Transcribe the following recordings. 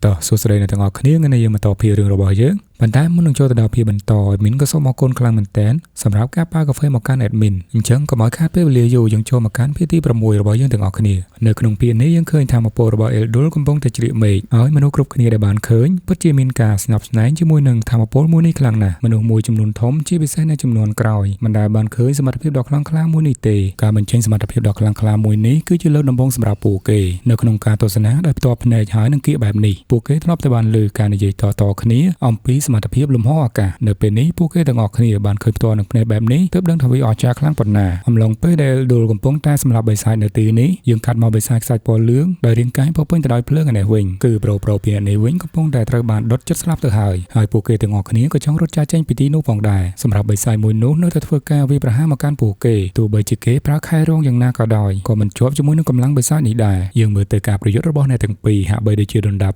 ต่อสุดท้ายในทางออกนี้เงินในยังมาต่อเพียงเรื่องระบายเยอะบรรดามุ่งโจทย์ดาวเพียบรรทอยมินก็ส่งมาคนกลางเหมือนแตนสำหรับการป้ากาแฟมาการแอดมินยิ่งเชิงก็หมายคาดเพื่อเลี้ยอยู่ยังโจมาการเพื่อที่ประมวยระบายยังถึงออกนี้ในขนมเปียนี้ยังเคยทำมาโปรระบายดูลกำปงแต่จิริเมย์เอาให้มนุษย์กรุบขณีได้บานเคยปัจจิมินกาสนับสนุนจมูกหนึ่งทำมาโปรมูนี่กลางน่ะมนุษย์มวยจำนวนทอมที่ไปใช้ในจำนวนกรอยบรรดาบานเคยสมรรถภาพดอกคลังคลามูนี่เตการบัญชีสมรรถภาพดอกคลังคลามวยนี้คือจะเลิศดำบงสำหรับปูเกในขนมการตัวสนะได้ตัวพเนจหายนังเกียแบบนี้ปูเกทลบแต่บานลือการในใจต่อขณีอมปีสมรรถภาพลมห่ออากาศในเป็นนี้ผู้เกี่ยวกับออกขณีบานเคยตัวหนึ่งในแบบนี้เติบดังทวีออกจากครั้งปนนาอำลงเพื่อได้ดูกำปงใต้สำหรับใบสายในตีนี้ยังกัดมาใบสายใส่ปอเลื้องโดยเรียงกายพอเพิ่งจะได้เพลิงในวิ่งคือโปรเพียในวิ่งกำปงได้ตระบานดดจัดสลับตัวหายผู้เกี่ยวกับออกขณีก็ช่องรถจ่าเจนปิตีนู้ปองได้สำหรับใบสายมวยนู้นเนื้อตะเฟือกาวิประหามาการผู้เกี่ยวตัวใบจิเก๋พระไข่ร่องอย่างน่ากระดอยก็มันชอบจมูกนึกกำลังใบสายนี้ได้ยังมือเตะกาประยุทธ์ระบอบในตั้งปีหาใบได้เชื่อโดนดา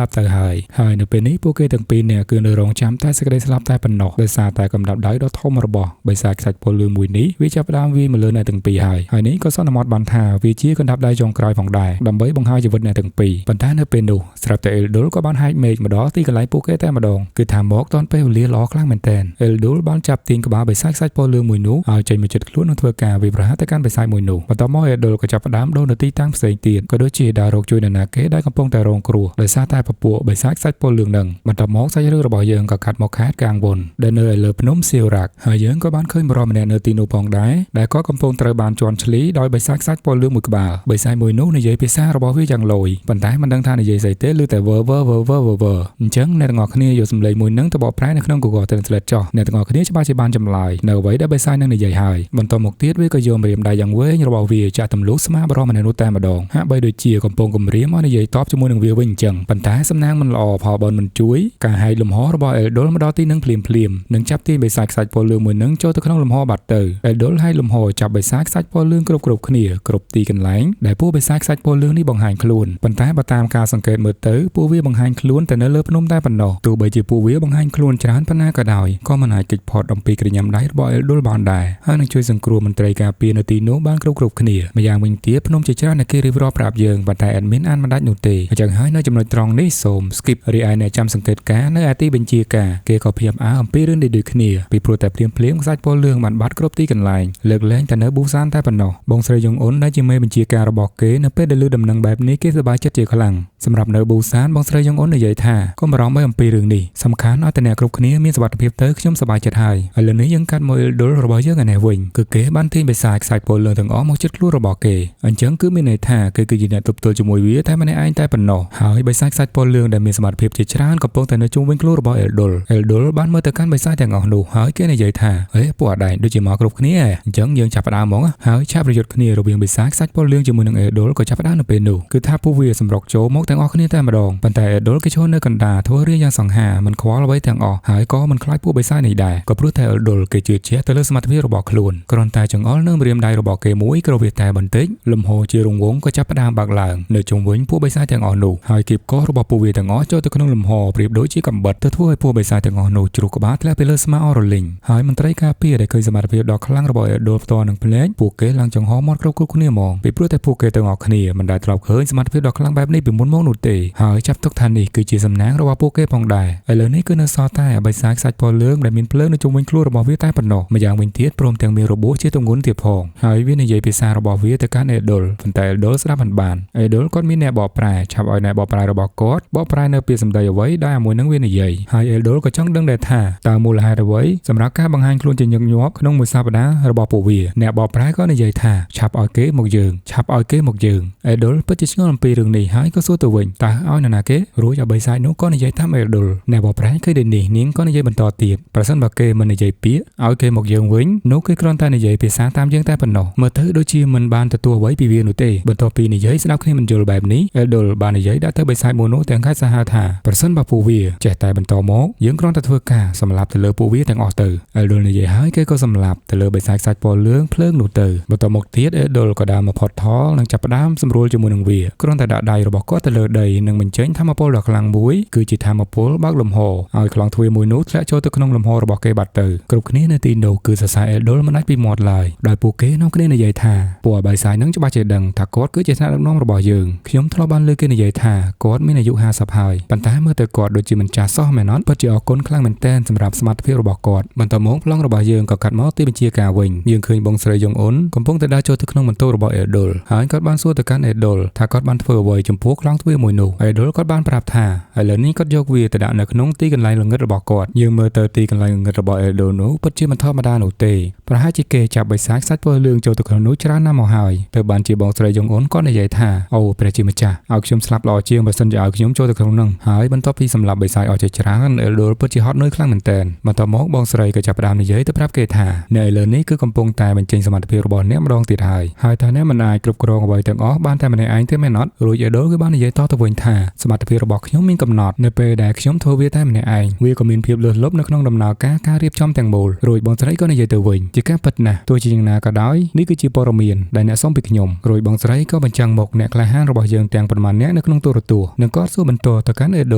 บเตอหายในเป็นนี้ผู้เกี่ยวตั้งปีเนี่ยคือในรองจำใต้สกัดสลับใต้ปนนกโดยซาแต่กำดับได้ดอทอมระบอบใบสายสัตว์พลเรือนมวยนี้วิจับดามวีมาเลยในตั้งปีหายนี้ก็ซ่อนมอดบันทาวิจีกันดับได้จงกลายผ่องได้ดำใบบังหายจีวันในตั้งปีปัญหาในเป็นดูสำหรับแต่เอลดูก็บ้านหายเมกมาดอที่กันไหลผู้เกี่ยวแต่มาดองคือถามบอกตอนไปเลี้ยล้อคลั่งเหมือนแตนเอลดูบ้านจับตีนกระบาใบสายสัตว์พลเรือนมวยนู้เอาใจมาจุดล้วนนทเวกาวิประหารแต่การใบสายมวยนู้ปัตตามอเอลดูก็จับดามโดนตีตั้งเสียงเตียนก็โดยจีดาโรกจุยนาเกได้กำปงแต่รองครัวโดยซาใต้ปะปัวใบสายสัตว์พลเรือนหนึ่งปัตตามอใช้เรื่องระบายเยิงกับขัดมอคาดกลางบนเดินเนยเลือบน้มเสียวรักหายเยิงก็บ้านเคยมารอมาแนเนตีนูปองได้ก็กำปงตระบานจวนชลีโดยใบสายสัตว์พลเรือนมวยกบ่าใบสายมวยนู้ในเยพิซซ่าระบายวิ่งจังลอยปัญหามันดังท่าในเยใส่เต้ลือแต่เวอร์เชิงในตะงอขณีอยู่สำเร็จมวยนั่งตะบอกพระในขนมกุกเตือนเสด็จจ่อในตะงอขณีชบาชิบานจำลายเนไว้ได้ใบสายนั่งในใหญ่หายบนตัวหมกเตี้ยวิก็โยมเรียมได้ยังเว้ยระบายวิ่งจะตำลุสมาบรอมาในนู้แต่มาดองฮะใบโดยเจียกำปงกำเรียมในใหญ่ตอบจมูกหนึ่งวิ่งวิ่งจังปัญหาสำนักมันหล่อพอบอลมันจุ้ยการให้ลมห่อระบายโดนมาดอตีนั่งเพลียมนั่งจับตีใบสายสัตว์พลเรือนมวยนั่งโจตะขนมลมห่อบัดเตอโดนให้ลมห่อจับใบสายสัตว์พลเรือนกรุบขณีกรุบตีกันแหลงได้ผู้ใบสายสัตว์พลเรือนนี่บังหายคลูนปัญหาตามการสังเกตเมื่อเตอผู้วิ่งบังหายคลูนแต่เนื้อเลือดนุ่มได้ปันดอกตัวใบจีผู้วิ่งบังหายคลูนจานปัญหากระดอยก็มันหายกิจพอดอมปีกระยำได้ระบายโดนบอลได้ให้นักช่วยสังครูมันเตยกาปีนตีโนบ้านกรุบขณีมาอย่างวิ่งเตี้ยพนมเจริญในกีรีรอปราบเยิงปัญหาแอดมินอันมันได้หนุนตีจากให้ในจำนวนตรองนี้สมสกิปรีไอในจำสังเกตการในอาตีเป็นจีกาเกก็เพียมอมปีเรื่องดีๆขณีปีโปรแต่เพียงสัตว์พลเรือนมันบัดกรุบตีกันไหลเลือกเล่นแต่เนื้อบูซานใต้ปันดอกบงเสยยงอ้นได้จิเมย์เป็นจีการระบอกเกเนื้อเป็ดได้ลือดำนังแบบนี้เกสบายจัดเจขลังสำหรับเนื้อบูซานบงเสยยงอ้นในใหญ่ท่าก็มาร้องไม่อมปีเรื่องนี้สำคัญเอาแต่แนวกรุบขณีมีสวัสดิภาพเตอร์ชุ่มสบายจัดหายเรื่องนี้ยังกัดมวยโดนระบอกเยอะกันแนววิ่งคือเกบ้านที่ไปสายพลเรือนถึงอ้อมจุดกลัวระบอกเกอันเชิงคือมีในท่าคือยืนยันตัวจมูกวิ่งแต่ไม่ในไอ้ใต้ปันนอหายใบสายพลเรือนได้มีสมาธิภาพจิตชราญกับปงแต่ในจุ่มวิ่งกลัวระบอกเอลโดลบ้านเมื่อแต่การใบสายแต่งออกดูหายเกในใหญ่ท่าปวดได้ดูจิมอกรุบขณีเชิงยังจับดาวมองหายชาประโยชน์ขณีระเบียงใบสายพลเรือนจมูกหนึ่งเอลโดลก็จับดาวเป็นดูคือถ้าผู้วิ่งสำรอกโจมกแต่งออกขณีแต่มาดองปันแต่เอลโดลก็โชว์เนื้อกันดาทั่วเรียยังสังหามันคว้าเอาไว้แต่งออกหายก็มันคล้ายผู้ใบสายในได้ก็เพราะแต่เอลโดลเกจืดเชื้อแต่เลือดสมาธิระบอกคลูนกรอนตายจังอ้อเนื่องเรียมได้ระบอกเกมุ้ยกระเวียแต่บันทึกลมโฮเจรงวงก็จับดาวบากหลังในจงวิ่งผู้ใบสายแต่งออกดูหายเก็บก็ระบอกผู้วิ่งแต่งออกโจตะขนมลมโฮเปรียบโดยชี้กำบัดทั่วผู้ใบสายแต่งออกดูจุกบาทและไปเลือดสมาออร์ลิงหายมันไตรกาเปียได้เคยสมาธิดอกคลั่งระบอกโดนตัวหนึ่งเพลงผู้เกหลังจังหอมอดกรุบขณีมองไปเพื่อแต่ผู้เกแต่งออกขณีมันได้ตรับเคยสมาธิดอกคลั่งแบบนี้เป็นมุนมองหนุนเตะหายจับทุกทันนี่คือจีสำนักระบอกผู้เกพองได้ไอเรื่องนี้คือเนื้อซอใต้ใบสายสัตว์พอเลื่องได้มินเพลิงในจงวิ่งคลัวระบอกวิใต้ปนนมาอย่างวิ่งเทียดพร้อมแต่งมีระบบเชื่อตรงnguồnเตียบพองหายวิในใหญ่พิซาระบอกวิแต่การเอดอลฝันแต่เอดอลสลับบันเอดอลก็มีแนวบอกปลายชาวอ้อยแนวบอกปลายระบอกกอดบอกปลายเนื้อเปียสำได้เอาไว้ได้มวยนังวิในใหญ่หายเอดอลก็จ้องดังเดท่าตามูลหายเอาไว้สำหรับการบังหันคลุนจะยังยกขนมมือซาบดาระบอกปูวีแนวบอกปลายก็ในใหญ่ท่าชับอ้อยเก๋หมกยืงชับอ้อยเก๋หมกยืงเอดอลเพื่อจะช่วยลำปีเรื่องนี้หายก็สู้ตัววิ่งตาอ้อยนาเก๋รู้จะใบสายนู้ก็ในใหญ่ท่าเอดอลแนวบอกปลายเคยเดินหนีนิ้งก็ในใหญ่บรรทอเตียบประสันบอกเก๋มันในใหญ่เปี๊ยอ้อยเก๋หมกยืงวิ่งนู้เคยกรอนตาในใหญ่พิซาตามยังใต้ปนนอเมื่อเธอโดยชีมันบานตัวไว้ปีเวียนุเตบรรทอปีในใหญ่สนับให้มันโจลแบบนี้เอดอลบานในใหญ่ได้เธอใบสายโมโนแต่งค่ายสหาธาประสันบาปูวีเจแต่บรรทอ បន្តមកយើងគ្រាន់តែធ្វើការសម្លាប់ទៅលើពួកវាទាំងអស់ទៅអេដុលនិយាយហើយគេក៏សម្លាប់ទៅលើបិសាចខ្សាច់ពណ៌លឿងភ្លើងនោះទៅបន្តមកទៀតអេដុលក៏ដើរមកផុតថលនិងចាប់ផ្ដើមសម្រួលជាមួយនឹងវាគ្រាន់តែដាក់ដៃរបស់គាត់ទៅលើដីនិងបញ្ចេញថាមពលដ៏ខ្លាំងមួយគឺជាថាមពលបើកលំហឲ្យខ្លងទ្វារមួយនោះធ្លាក់ចូលទៅក្នុងលំហរបស់គេបាត់ទៅគ្រប់គ្នានៅទីនោះគឺសរសៃអេដុលមិនដាច់ពីមាត់ឡើយដោយពួកគេនាំគ្នានិយាយថាពួកបិសាចនឹងច្បាស់ជាដឹងថាគាត់គឺជាថ្នាក់ដឹកនាំរបស់យើងខ្ញុំធ្លាប់បានលើគេនិយាយថាគាត់មានអាយុ50ហើយប៉ុន្តែមើលទៅគាត់ដូចជាមិនចាស់សោះមែនអត់ពិតជាអរគុណខ្លាំងមែនទែនសម្រាប់សមត្ថភាពរបស់គាត់បន្តមកប្លង់របស់យើងក៏កាត់មកទីបញ្ជាការវិញយើងឃើញបងស្រីយ៉ុងអ៊ុនកំពុងតែដើរចូលទៅក្នុងបន្ទប់របស់អេដុលហើយគាត់បានសួរទៅកាន់អេដុលថាគាត់បានធ្វើអ្វីចំពោះខ្លងទ្វារមួយនោះអេដុលគាត់បានប្រាប់ថាឥឡូវនេះគាត់យកវាទៅដាក់នៅក្នុងទីកន្លែងល្ងឹតរបស់គាត់យើងមើលទៅទីកន្លែងល្ងឹតរបស់អេដុលនោះពិតជាមិនធម្មតានោះទេប្រហែលជាគេចាប់បិសាចខ្សាច់ពណ៌លឿងចូលទៅក្នុងនោះច្រើនណាស់មកហើយទៅបានជាបងស្រីយ៉ុងអ៊ុនគាត់និយាយថាអូព្រះជាម្ចាស់ឲ្យខ្ញុំស្លាប់ល្អជាងបើសិនជាឲ្យខ្ញុំចូលទៅក្នុងនោះហើយបន្ទាប់ពីសម្លាប់បិសាចអស់ជាច្រើនអេដុលពិតជាហត់នឿយខ្លាំងមែនទែនបន្ទាប់មកបងស្រីក៏ចាប់ផ្ដើមនិយាយទៅប្រាប់គេថាអ្នកឥឡូវនេះគឺកំពុងតែបញ្ចេញសមត្ថភាពរបស់អ្នកម្ដងទៀតហើយថាអ្នកមិនអាចគ្រប់គ្រងអ្វីទាំងអស់បានតែម្នាក់ឯងទេមែនអត់រួចអេដុលគឺបាននិយាយតទៅវិញថាសមត្ថភាពរបស់ខ្ញុំមានកំណត់នៅពេលដែលខ្ញុំធ្វើវាតែម្នាក់ឯងវាក៏មានភាពលើសលប់នៅក្នុងដំណើរការរៀបចំទាំងមូលរួចបងស្រីក៏និយាយទៅវិញជាការពិតណាស់ទោះជាយ៉ាងណាក៏ដោយនេះគឺជាព័ត៌មានដែលអ្នកសុំពីខ្ញុំរួចបងស្រីក៏បញ្ចាំងមុខអ្នកក្លាហានរបស់យើងទាំងប៉ុន្មានអ្នកនៅក្នុងទូរទស្សន៍និងក៏សួរបន្តទៅកាន់អេដ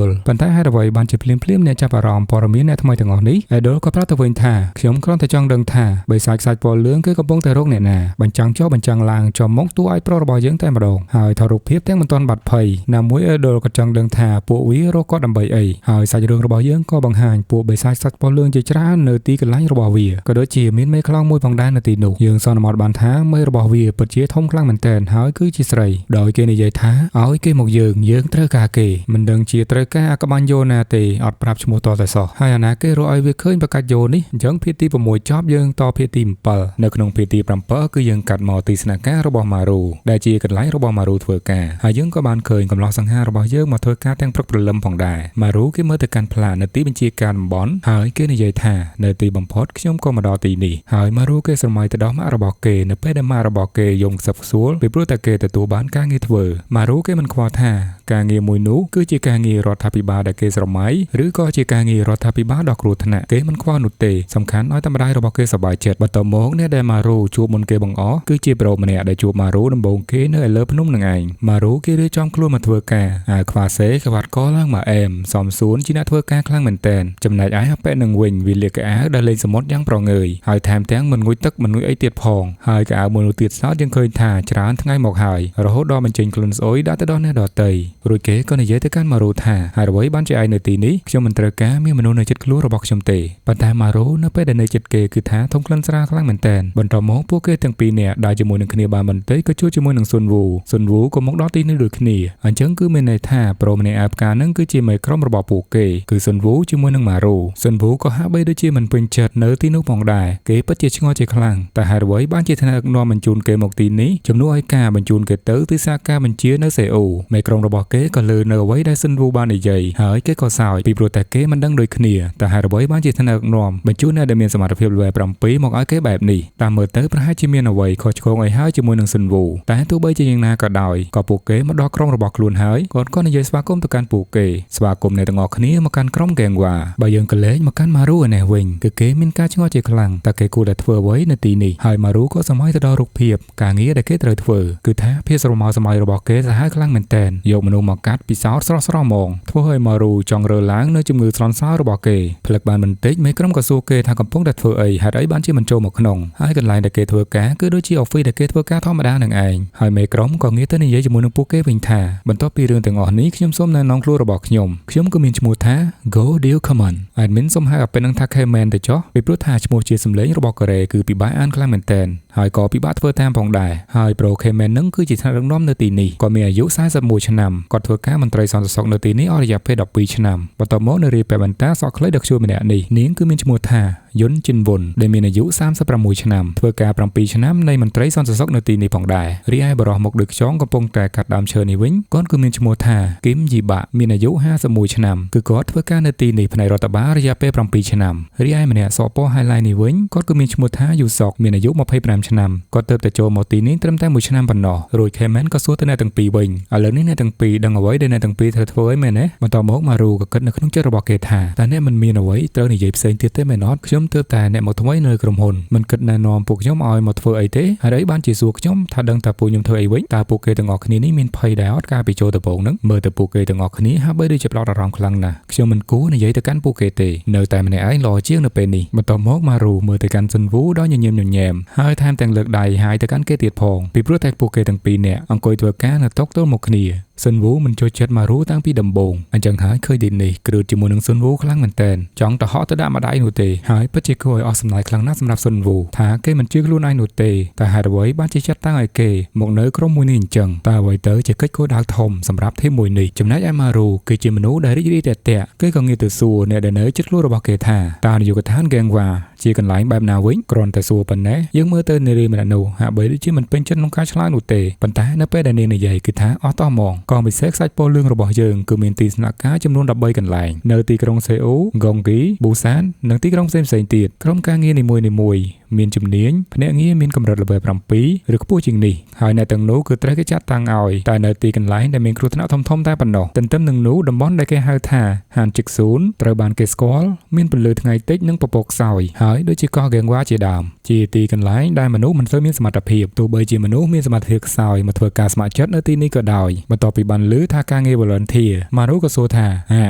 ុលប៉ុន្តែហេតុអ្វីបានជាភ្លាមអ្នកចាប់អារម្មណ៍ព័ត៌មានអ្នកថ្មីទាំងអស់នេះអេដុលក៏ប្រាប់ទៅវិញថាខ្ញុំគ្រាន់តែចង់ដឹងថាបិសាចខ្សាច់ពណ៌លឿងគឺកំពុងតែរកអ្នកណាបញ្ចាំងចុះបញ្ចាំងឡើងចំមុខតួឯកប្រុសរបស់យើងតែម្ដងហើយថតរូបភាពទាំងមិនទាន់បាត់ភ័យណាមួយអេដុលក៏ចង់ដឹងថាពួកវារកគាត់ដើម្បីអីហើយសាច់រឿងរបស់យើងក៏បង្ហាញពួកបិសាចខ្សាច់ពណ៌លឿងជាច្រើននៅទីកន្លែងរបស់វាក៏ដូចជាមានមេខ្លោងមួយផងដែរនៅទីនោះយើងសន្មតបានថាមេរបស់វាពិតជាធំខ្លាំងមែនទែនហើយគឺជាស្រីដោយគេនិយាយថាឲ្យគេមកយើងត្រូវការគេមិនដឹងជាត្រូវការអាក្បាញ់យោណាទេអត់ប្រាប់ឈ្មោះតតែសោះហើយអាណាគេរកឲ្យវាឃើញប្រកាច់យោនេះអញ្ចឹងភាគទី6ចប់យើងតភាគទី7នៅក្នុងភាគទី7គឺយើងកាត់មកទីស្នាក់ការរបស់ម៉ារូដែលជាកន្លែងរបស់ម៉ារូធ្វើការហើយយើងក៏បានឃើញកំឡោះសង្ហារបស់យើងមកធ្វើការទាំងព្រឹកព្រលឹមផងដែរម៉ារូគេមើលទៅកាន់ផ្លាកនៅទីបញ្ជាការតំបន់ហើយគេនិយាយថានៅទីបំផុតខ្ញុំក៏មកដល់ទីនេះហើយម៉ារូគេស្រមៃទៅដល់ម៉ាក់របស់គេនៅពេលដែលម៉ាក់របស់គេយំខ្សឹបខ្សួលពីព្រោះតែគេទទួលបានការងារធ្វើម៉ារូគេមិនខ្វល់ថាការងារមួយនោះគឺជាការងាររដ្ឋាភិបាលដែលគេស្រមៃឬក៏ជាការងាររដ្ឋាភិបាលដ៏គ្រោះថ្នាក់គេមិនខ្វល់នោះទេសំខាន់ឲ្យតែម្ដាយរបស់គេសប្បាយចិត្តបន្តមកអ្នកដែលម៉ារូជួបមុនគេបង្អស់គឺជាប្រូម្នាក់ដែលជួបម៉ារូដំបូងគេនៅឯលើភ្នំនឹងឯងម៉ារូគេរៀបចំខ្លួនមកធ្វើការអាវខ្វាសេក្បាត់កឡើងមកអែមសំសួនជាអ្នកធ្វើការខ្លាំងមែនតែនចំណែកឯអាប៉ែនឹងវិញវាលាកកៅអៅដែលលេងសមុទ្រយ៉ាងប្រងើយហើយថែមទាំងមិនងុយទឹកមិនងុយអីទៀតផងហើយកៅអៅមួយនោះទៀតសោតយើងឃើញថាច្រើនថ្ងៃមកហើយរហូតដល់បញ្ចេញក្លិនស្អុយដាក់ទៅដល់អ្នកដទៃរួចគេក៏និយាយទៅកាន់ម៉ារូថាហើយអ្វីបានជាឯងនៅទីនេះខ្ញុំមិនត្រូវការមានមនុស្សនៅជិតខ្លួនរបស់ខ្ញុំទេប៉ុន្តែម៉ារូនៅពេលដែលនៅជិតគេគឺថាធំក្លិនស្រាលខ្លាំងមែនទែនបន្តមកពួកគេទាំងពីរនាក់ដើរជាមួយនឹងគ្នាបានបន្តិចក៏ជួបជាមួយនឹងស៊ុនវូក៏មកដល់ទីនេះដូចគ្នាអញ្ចឹងគឺមានន័យថាប្រូម្នាក់អាផ្កានឹងគឺជាមេក្រុមរបស់ពួកគេគឺស៊ុនវូជាមួយនឹងម៉ារូស៊ុនវូក៏ហាក់បីដូចជាមិនពេញចិត្តនៅទីនោះផងដែរគេពិតជាឆ្ងល់ជាខ្លាំងតែហេតុអ្វីបានជាថ្នាក់ដឹកនាំបញ្ជូនគេមកទីនេះជំនួសឲ្យការបញ្ជូនគេទៅទីសាការបញ្ជានៅសេអ៊ូលមេក្រុមរបស់គេក៏លើនៅអ្វីដែលស៊ុនវូបាននិយាយហើយគេក៏សើចពីព្រោះតែគេមិនដឹងដូចគ្នាតែហេតុអ្វីបានជាថ្នាក់ដឹកនាំបញ្ជូនអ្នកដែលមានសមត្ថភាព level 7មកឲ្យគេបែបនេះតាមមើលទៅប្រហែលជាមានអ្វីខុសឆ្គងឲ្យហើយជាមួយនឹងស៊ុនវូតែទោះបីជាយ៉ាងណាក៏ដោយក៏ពួកគេមកដល់ក្រុមរបស់ខ្លួនហើយគាត់ក៏និយាយស្វាគមន៍ទៅកាន់ពួកគេស្វាគមន៍អ្នកទាំងអស់គ្នាមកកាន់ក្រុមហ្គេងវ៉ាបើយើងក៏លេងមកកាន់ម៉ារូឯនេះវិញគឺគេមានការឆ្ងល់ជាខ្លាំងតែគេគួរតែធ្វើអ្វីនៅទីនេះហើយម៉ារូក៏សម័យទៅដល់រូបភាពការងារដែលគេត្រូវធ្វើគឺថាភាពស្រមើសម័យរបស់គេសាហាវខ្លាំងមែនទែនយកមនុស្សមកកាត់ពិសោធន៍ស្រស់ៗហ្មងធ្វើឲ្យម៉ារូចង់រើឡើងនៅជំងឺស្រន់សោរបស់គេផ្លឹកបានបន្តិចមេក្រុមក៏សួរគេថាកំពុងតែធ្វើអីហេតុអីបានជាមិនចូលមកក្នុងហើយកន្លែងដែលគេធ្វើការគឺដូចជាអอฟហ្វិសដែលគេធ្វើការធម្មតានឹងឯងហើយមេក្រុមក៏ងាកទៅនិយាយជាមួយនឹងពួកគេវិញថាបន្ទាប់ពីរឿងទាំងអស់នេះខ្ញុំសូមណែនាំខ្លួនរបស់ខ្ញុំក៏មានឈ្មោះថា Go Deal Common admin សូមហៅអាពេលនឹងថា K-Man ទៅចុះពីព្រោះថាឈ្មោះជាសម្លេងរបស់កូរ៉េគឺពិបាកអានខ្លាំងមែនទែនហើយក៏ពិបាកធ្វើតាមផងដែរហើយប្រូ K-Man នឹងគឺជាថ្នាក់ដឹកនាំនៅទីនេះគាត់មានអាយុ41ឆ្នាំគាត់ធ្វើការមន្ត្រីសន្តិសុខនៅទីនេះអស់រយៈពេល12ឆ្នាំបន្ទាប់មកនៅរៀបពាក់បន្តាសក់ខ្លីដ៏ខ្ជូលម្នាក់នេះនាងគឺមានឈ្មោះថា យុនជិនវុនដែលមានអាយុ36ឆ្នាំធ្វើការ7ឆ្នាំនៃមន្ត្រីសន្តិសុខនៅទីនេះផងដែររីឯបរិះមុខដូចខ្យងកំពុងតែកាត់ដើមឈើនេះវិញគាត់គឺមានឈ្មោះថាគឹមយីបាមានអាយុ51ឆ្នាំគឺគាត់ធ្វើការនៅទីនេះផ្នែករដ្ឋបាលរយៈពេល7ឆ្នាំរីឯម្នាក់សពhighlight នេះវិញគាត់គឺមានឈ្មោះថាយូសុកមានអាយុ25ឆ្នាំគាត់ទើបតែចូលមកទីនេះត្រឹមតែ1ឆ្នាំប៉ុណ្ណោះរួច Kemen ក៏សួរទៅអ្នកទាំងពីរវិញឥឡូវនេះអ្នកទាំងពីរដឹងអ្វីដែលអ្នកទាំងពីរត្រូវធ្វើអីមែនទេបន្តមកម៉ារូក៏គិតនៅក្នុងចិត្តរបស់គេថាតែអ្នកមិនមានអ្វីត្រូវនិយាយផ្សេងទៀតទេមែនអត់ខ្ញុំទើបតែអ្នកមកថ្មីនៅក្រុមហ៊ុនមិនគិតណែនាំពួកខ្ញុំឲ្យមកធ្វើអីទេហើយអីបានជាសួរខ្ញុំថាដឹងតែពួកខ្ញុំធ្វើអីវិញតើពួកគេទាំងអស់គ្នានេះមានភ័យដែរអត់កាលពីចូលដំបូងហ្នឹងមើលទៅពួកគេទាំងអស់គ្នាហាក់បីដូចជាផ្ដោតអារម្មណ៍ខ្លាំងណាស់ខ្ញុំមិនគួរនិយាយទៅកាន់ពួកគេទេនៅតែម្នាក់ឯងល្អជាងនៅពេលនេះបន្តមកម៉ារូមើលទៅកាន់ស៊ុនវូដោយញញឹមញញែមហើយថែមទាំងលើកដៃហាយទៅកាន់គេទៀតផងពីព្រោះតែពួកគេទាំងពីរនាក់អង្គុយធ្វើការនៅតុទល់មុខគ្នាស៊ុនវូមិនចូលចិត្តម៉ារូតាំងពីដំបូងអញ្ចឹងហើយឃើញទីនេះគ្រឿតជាមួយនឹងស៊ុនវូខ្លាំងមែនតើចង់ទៅហក់ទៅដាក់ម្ដាយនោះទេហើយពិតជាគួរឲ្យអស់សំណើចខ្លាំងណាស់សម្រាប់ស៊ុនវូថាគេមិនជឿខ្លួនឯងនោះទេតែហេតុអ្វីបានជាចាត់តាំងឲ្យគេមកនៅក្រុមមួយនេះអញ្ចឹងតើអ្វីទៅជាកិច្ចគោលដៅធំសម្រាប់ធីមមួយនេះចំណែកឯម៉ារូគឺជាមនុស្សដែលរីករាយតែតាក់គេក៏ងាកទៅសួរអ្នកដែលនៅជិតខ្លួនរបស់គេថាតើនាយកដ្ឋានហ្គេងវ៉ាជាកន្លែងបែបណាវិញគ្រាន់តែសួរប៉ុណ្ណេះយើងមើលទៅនារីម្នាក់នោះហាក់បីដូចជាមិនពេញចិត្តក្នុងការឆ្លើយនោះទេប៉ុន្តែនៅពេលដែលនាងនិយាយគឺថាអស់តោះហ្មងក៏ពិសេសខ្សាច់ពោលលឿងរបស់យើងគឺមានទីស្នាក់ការចំនួន13កន្លែងនៅទីក្រុងសេអ៊ូហ្គងគីប៊ូសាននិងទីក្រុងផ្សេងៗទៀតក្រុមការងារនីមួយៗមានជំនាញភ្នាក់ងារមានកម្រិត level 7 ឬខ្ពស់ជាងនេះហើយអ្នកទាំងនោះគឺត្រូវគេចាត់តាំងឲ្យតែនៅទីកន្លែងដែលមានគ្រោះថ្នាក់ធំៗតែប៉ុណ្ណោះទន្ទឹមនឹងនោះតំបន់ដែលគេហៅថាហានជិកស៊ូនត្រូវបានគេស្គាល់មានពន្លឺថ្ងៃតិចនិងពពកខ្សោយហើយដូចជាកោះហ្គេងវ៉ាជាដើមជាទីកន្លែងដែលមនុស្សមិនសូវមានសមត្ថភាពទោះបីជាមនុស្សមានសមត្ថភាពខ្សោយមកធ្វើការស្ម័គ្រចិត្តនៅទីនេះក៏ដោយបន្ទាប់ពីបានឮថាការងារ volunteer ម៉ារូក៏សួរថា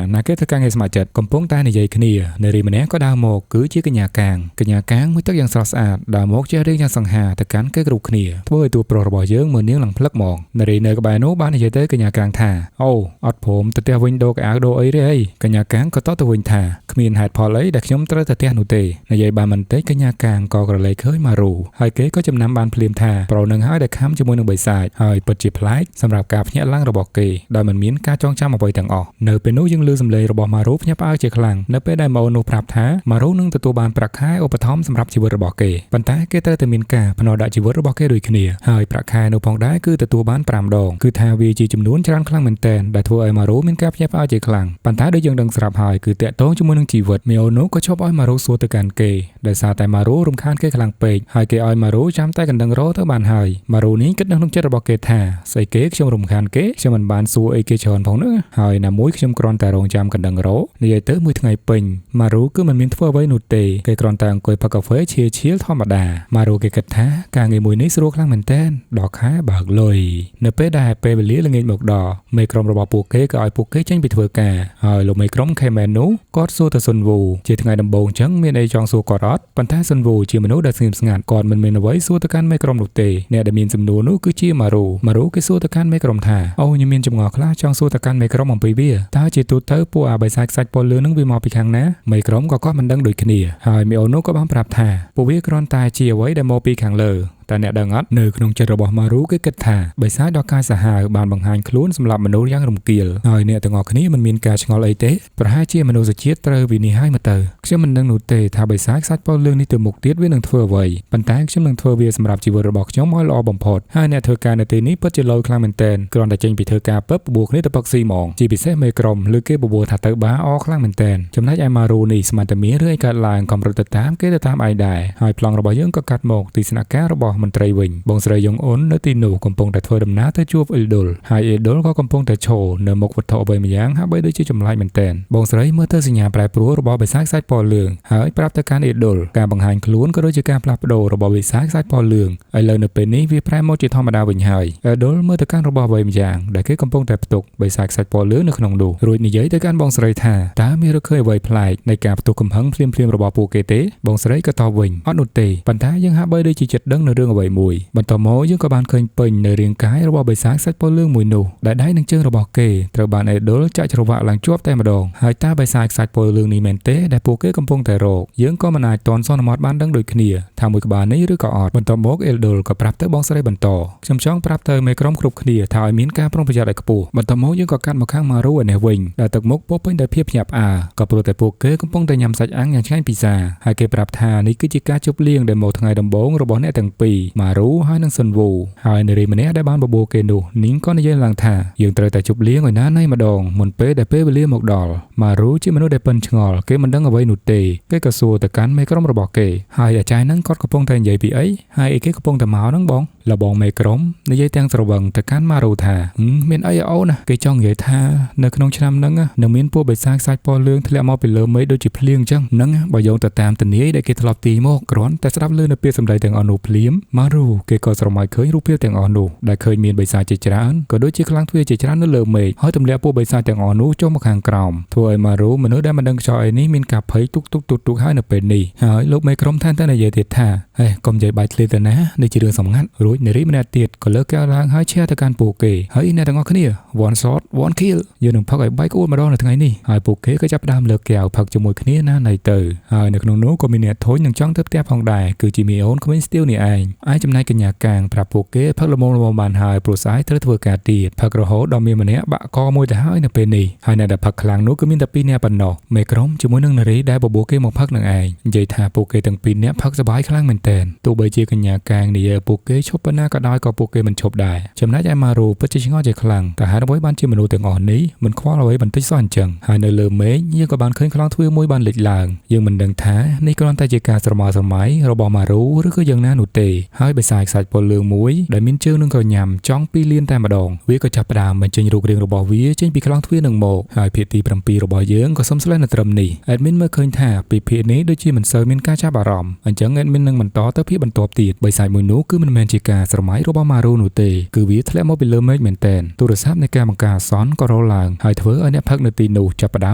ណាគេធ្វើការងារស្ម័គ្រចិត្តកំពុងតែនិយាយគ្នានារីម្នាក់ក៏ដើរមកគឺជាកញ្ញាកាងមួយទឹកយ៉ាងស្រស់ស្អាតដើរមកចេះរៀងយ៉ាងសង្ហាទៅកាន់គេគ្រប់គ្នាធ្វើឲ្យតួប្រុសរបស់យើងមើលនាងឡើងផ្លឹកមកនារីនៅក្បែរនោះបាននិយាយទៅកញ្ញាកាងថាអូអត់ព្រមទៅផ្ទះវិញដូរកៅអៅដូរអីទេកញ្ញាកាងក៏តបទៅវិញថាគ្មានហេតុផលអីដែលខ្ញុំត្រូវទៅផ្ទះនោះទេនិយាយបានបន្តិចកញ្ញាកាងក៏ក្រឡេកឃើញម៉ារូហើយគេក៏ចំណាំបានភ្លាមថាប្រុសនឹងហើយដែលខំជាមួយនឹងបិសាចហើយពិតជាប្លែកសម្រាប់ការភ្ញាក់ឡើងរបស់គេដោយមិនមានការចងចាំអ្វីទាំងអស់នៅពេលនោះយើងឮសំឡេងរបស់ម៉ារូភ្ញាក់ផ្អើលជាខ្លាំងនៅពេលដែលម៉ូនោះប្រាប់ថាម៉ារូនឹងទទួលបានប្រាក់ខែឧបត្ថម្ភសម្រាប់ជីវិតរបស់គេប៉ុន្តែគេត្រូវតែមានការភ្នាល់ដាក់ជីវិតរបស់គេដូចគ្នាហើយប្រាក់ខែនោះផងដែរគឺទទួលបាន5ដងគឺថាវាជាចំនួនច្រើនខ្លាំងមែនទែនដែលធ្វើឲ្យម៉ារូមានការភ្ញាក់ផ្អើលជាខ្លាំងប៉ុន្តែដូចយើងដឹងស្រាប់ហើយគឺតាក់ទងជាមួយនឹងជីវិតមីអូនោះក៏ឈប់ឲ្យម៉ារូសួរទៅកាន់គេដោយសារតែម៉ារូរំខានគេខ្លាំងពេកហើយគេឲ្យម៉ារូចាំតែកណ្ដឹងរោទៅបានហើយម៉ារូនេះគិតនៅក្នុងចិត្តរបស់គេថាស្អីគេខ្ញុំរំខានគេខ្ញុំមិនបានសួរអីគេច្រើនផងនោះហើយណាមួយខ្ញុំគ្រាន់តែរងចាំកណ្ដឹងរោនិយាយទៅមួយថ្ងៃពេញម៉ារូគឺមិនមានធ្វើអ្វីនោះទេគេគ្រាន់តែអង្គុយផឹកកាហ្វេឈៀលធម្មតាម៉ារូគេគិតថាការងារមួយនេះស្រួលខ្លាំងមែនទែនដល់ខែបើកលុយនៅពេលដែលពេលវេលាល្ងាចមកដល់មេក្រុមរបស់ពួកគេក៏ឲ្យពួកគេចេញពីធ្វើការហើយលោកមេក្រុម Kemen នោះគាត់សួរទៅស៊ុនវូជាថ្ងៃដំបូងចឹងមានអីចង់សួរគាត់អត់ប៉ុន្តែស៊ុនវូជាមនុស្សដែលស្ងៀមស្ងាត់គាត់មិនមានអ្វីសួរទៅកាន់មេក្រុមនោះទេអ្នកដែលមានសំណួរនោះគឺជាម៉ារូគេសួរទៅកាន់មេក្រុមថាអូខ្ញុំមានចម្ងល់ខ្លះចង់សួរទៅកាន់មេក្រុមអំពីវាតើជាទូទៅពួកអាបិសាចខ្សាច់ពលលឿងនឹងវាមកពីខាងណាមេក្រុមក៏គាត់មិនដឹងដូចគ្នាហើយមីអូនោះក៏បានប្រាប់ថាពួកវាគ្រាន់តែជាអ្វីដែលមកពីខាងលើតែអ្នកដឹងអត់នៅក្នុងចិត្តរបស់ម៉ារូគេគិតថាបិសាចដ៏កាយសាហាវបានបង្ហាញខ្លួនសម្រាប់មនុស្សយ៉ាងរំគាលហើយអ្នកទាំងអស់គ្នាមិនមានការឆ្ងល់អីទេប្រហែលជាមនុស្សជាតិត្រូវវិនិច្ឆ័យមកទៅខ្ញុំមិនដឹងនោះទេថាបិសាចខ្សាច់ពលលឿងនេះទៅមុខទៀតវានឹងធ្វើអ្វីប៉ុន្តែខ្ញុំនឹងធ្វើវាសម្រាប់ជីវិតរបស់ខ្ញុំឲ្យល្អបំផុតហើយអ្នកធ្វើការនៅទីនេះពិតជាលោខ្លាំងមែនទែនគ្រាន់តែចេញពីធ្វើការបបួលគ្នាទៅពឹកស៊ីហ្មងជាពិសេសមេក្រុមឬគេបបួលថាទៅបាអខ្លាំងមែនទែនចំណែកឯម៉ារូនេះស្មានតែមានរឿងអីកើតឡើងកំរត់ទៅតាមគេទៅតាមឯងដែរហើយប្លង់របស់យើងក៏កាត់មកទីស្នាក់ការរបស់មន្ត្រីវិញបងស្រីយ៉ុងអ៊ុននៅទីនោះកំពុងតែធ្វើដំណើរទៅជួបអ៊ីលដុលហើយអ៊ីលដុលក៏កំពុងតែឈរនៅមុខវត្ថុអ្វីម្យ៉ាងហាក់បីដូចជាចម្លែកមែនទែនបងស្រីមើលទៅសញ្ញាប្រែប្រួលរបស់បិសាចខ្សាច់ពណ៌លឿងហើយប្រាប់ទៅកាន់អ៊ីលដុលការបង្ហាញខ្លួនក៏ដូចជាការផ្លាស់ប្ដូររបស់បិសាចខ្សាច់ពណ៌លឿងឥឡូវនៅពេលនេះវាប្រែមកជាធម្មតាវិញហើយអ៊ីលដុលមើលទៅកាន់របស់អ្វីម្យ៉ាងដែលគេកំពុងតែផ្ទុកបិសាចខ្សាច់ពណ៌លឿងនៅក្នុងនោះរួចនិយាយទៅកាន់បងស្រីថាតើមានរកឃើញអ្វីប្លែកនៃការផ្ទុកកំហឹងភ្លាមៗរបស់ពួកគេទេបងស្រីក៏តបវិញអត់នោះទេប៉ុន្តែយើងហាក់បីដូចជាចិត្តដឹងនៅរឿង អ្វីមួយបន្តមកយើងក៏បានឃើញពេញនៅរាងកាយរបស់បិសាចសាច់ពលលឿងមួយនោះដែលដៃនិងជើងរបស់គេត្រូវបានអេដុលចាក់ច្រវាក់ឡើងជាប់តែម្ដងហើយតើបិសាចសាច់ពលលឿងនេះមែនទេដែលពួកគេកំពុងតែរកយើងក៏មិនអាចទាន់សន្មតបានដឹងដូចគ្នាថាមួយក្បាលនេះឬក៏អត់បន្ទាប់មកអេដុលក៏ប្រាប់ទៅបងស្រីបន្តខ្ញុំចង់ប្រាប់ទៅមេក្រុមគ្រប់គ្នាថាឲ្យមានការប្រុងប្រយ័ត្នឲ្យខ្ពស់បន្ទាប់មកយើងក៏កាត់មកខាងម៉ារូឯនេះវិញដែលទឹកមុខពោពេញដោយភាពភ្ញាក់ផ្អើលក៏ព្រោះតែពួកគេកំពុងតែញ៉ាំសាច់អាំងយ៉ាងឆ្ងាញ់ពិសាហើយគេប្រាប់ថានេះគឺជាការជប់លៀងដែលមកថ្ងៃដំបូងរបស់អ្នកទាំងពីរម៉ារូហើយនិងស៊ុនវូហើយនារីម្នាក់ដែលបានបបួលគេនោះនីងក៏និយាយឡើងថាយើងត្រូវតែជប់លៀងឲ្យណាណៃម្ដងមុនពេលដែលពេលវេលាមកដល់ម៉ារូជាមនុស្សដែលប៉ិនឆ្ងល់គេមិនដឹងអ្វីនោះទេគេក៏សួរទៅកាន់មេក្រុមរបស់គេហើយអាចារ្យហ្នឹងគាត់កំពុងតែនិយាយពីអីហើយគេកំពុងតែមកហ្នឹងបងលបងមេក្រុមនិយាយទាំងស្រវឹងទៅកាន់ម៉ារូថាមានអីអូនណាគេចង់និយាយថានៅក្នុងឆ្នាំហ្នឹងនឹងមានពួកបិសាចសាច់ពណ៌លឿងធ្លាក់មកពីលើមេឃដូចជាភ្លៀងអញ្ចឹងហ្នឹងបើយោងទៅតាមទនាយដែលគេធ្លាប់ទីមកគ្រាន់តែស្ដាប់ឮនៅពាក្យសម្ដីទាំងអស់នោះភ្លាមម៉ារូគេក៏ស្រមៃឃើញរូបភាពទាំងអស់នោះដែលឃើញមានបិសាចជាច្រើនក៏ដូចជាខ្លាំងទ្វារជាច្រើននៅលើមេឃហើយទម្លាក់ពួកបិសាចទាំងអស់នោះចុះមកខាងក្រោមធ្វើឲ្យម៉ារូមនុស្សដែលមិនដឹងខ្យល់អីនេះមានការភ័យទុកហើយនៅពេលនេះហើយលោកមេក្រុមថែមទាំងនិយាយទៀតថាហេកុំនិយាយបែកធ្លាយទៅណានេះជារឿងសម្ងាត់រួចនារីម្នាក់ទៀតក៏លើកកែវឡើងហើយឈាទៅកាន់ពួកគេហើយអ្នកទាំងអស់គ្នា one shot one kill យើងនឹងផឹកឲ្យបែកក្អួតម្ដងនៅថ្ងៃនេះហើយពួកគេក៏ចាប់ផ្ដើមលើកកែវផឹកជាមួយគ្នាណាណៃទៅហើយនៅក្នុងនោះក៏មានអ្នកធុញនឹងចង់ទៅផ្ទះផងដែរគឺជាមីអូនក្មេងស្ទាវនេះឯងចំណែកកញ្ញាកាងប្រាប់ពួកគេផឹកល្មមបានហើយព្រោះស្អែកត្រូវធ្វើការទៀតផឹករហូតដល់មានម្នាក់បាក់កមួយទៅហើយនៅពេលនេះហើយអ្នកដែលផឹកខ្លាំងនោះគឺមានតែ2នាក់ប៉ុណ្ណោះមេក្រុមជាមួយនឹងនារីដែលបបួលគេមកផឹកនឹងឯងនិយាយថាពួកគេទាំង2នាក់ផឹកសប្បាយខ្លាំងមែនទែនទោះបីជាកញ្ញាកាងនិយាយពួកគេឈប់ប៉ុណ្ណាក៏ដោយក៏ពួកគេមិនឈប់ដែរចំណែកឯម៉ារូពិតជាឆ្ងល់ជាខ្លាំងតែហេតុអ្វីបានជាមនុស្សទាំងអស់នេះមិនខ្វល់អ្វីបន្តិចសោះអញ្ចឹងហើយនៅលើមេឃយើងក៏បានឃើញខ្លោងទ្វារមួយបានលេចឡើងយើងមិនដឹងថានេះគ្រាន់តែជាការស្រមើស្រមៃរបស់ម៉ារូឬក៏យ៉ាងណានោះទេហើយបិសាចសាច់ពលលឿងមួយដែលមានជើងនិងក្រញាំចង់2លានតែម្ដងវាក៏ចាប់ផ្ដើមបញ្ចេញរូបរាងរបស់វាចេញពីខ្លោងទ្វារនឹងមកហើយភាគទី7របស់យើងក៏សុំស្លេះនៅត្រឹមនេះអេដមីនមើលឃើញថាពីភាគនេះដូចជាមិនសូវមានការចាប់អារម្មណ៍អញ្ចឹងអេដមីននឹងបន្តទៅភាគបន្ទាប់ទៀតបិសាចមួយនោះគឺមិនមែនជាការស្រមៃរបស់ម៉ារូនោះទេគឺវាធ្លាក់មកពីលើមេឃមែនទែនទូរស័ព្ទនៃការបង្ការអាសន្នក៏រលឡើងហើយធ្វើឲ្យអ្នកផឹកនៅទីនោះចាប់ផ្ដើ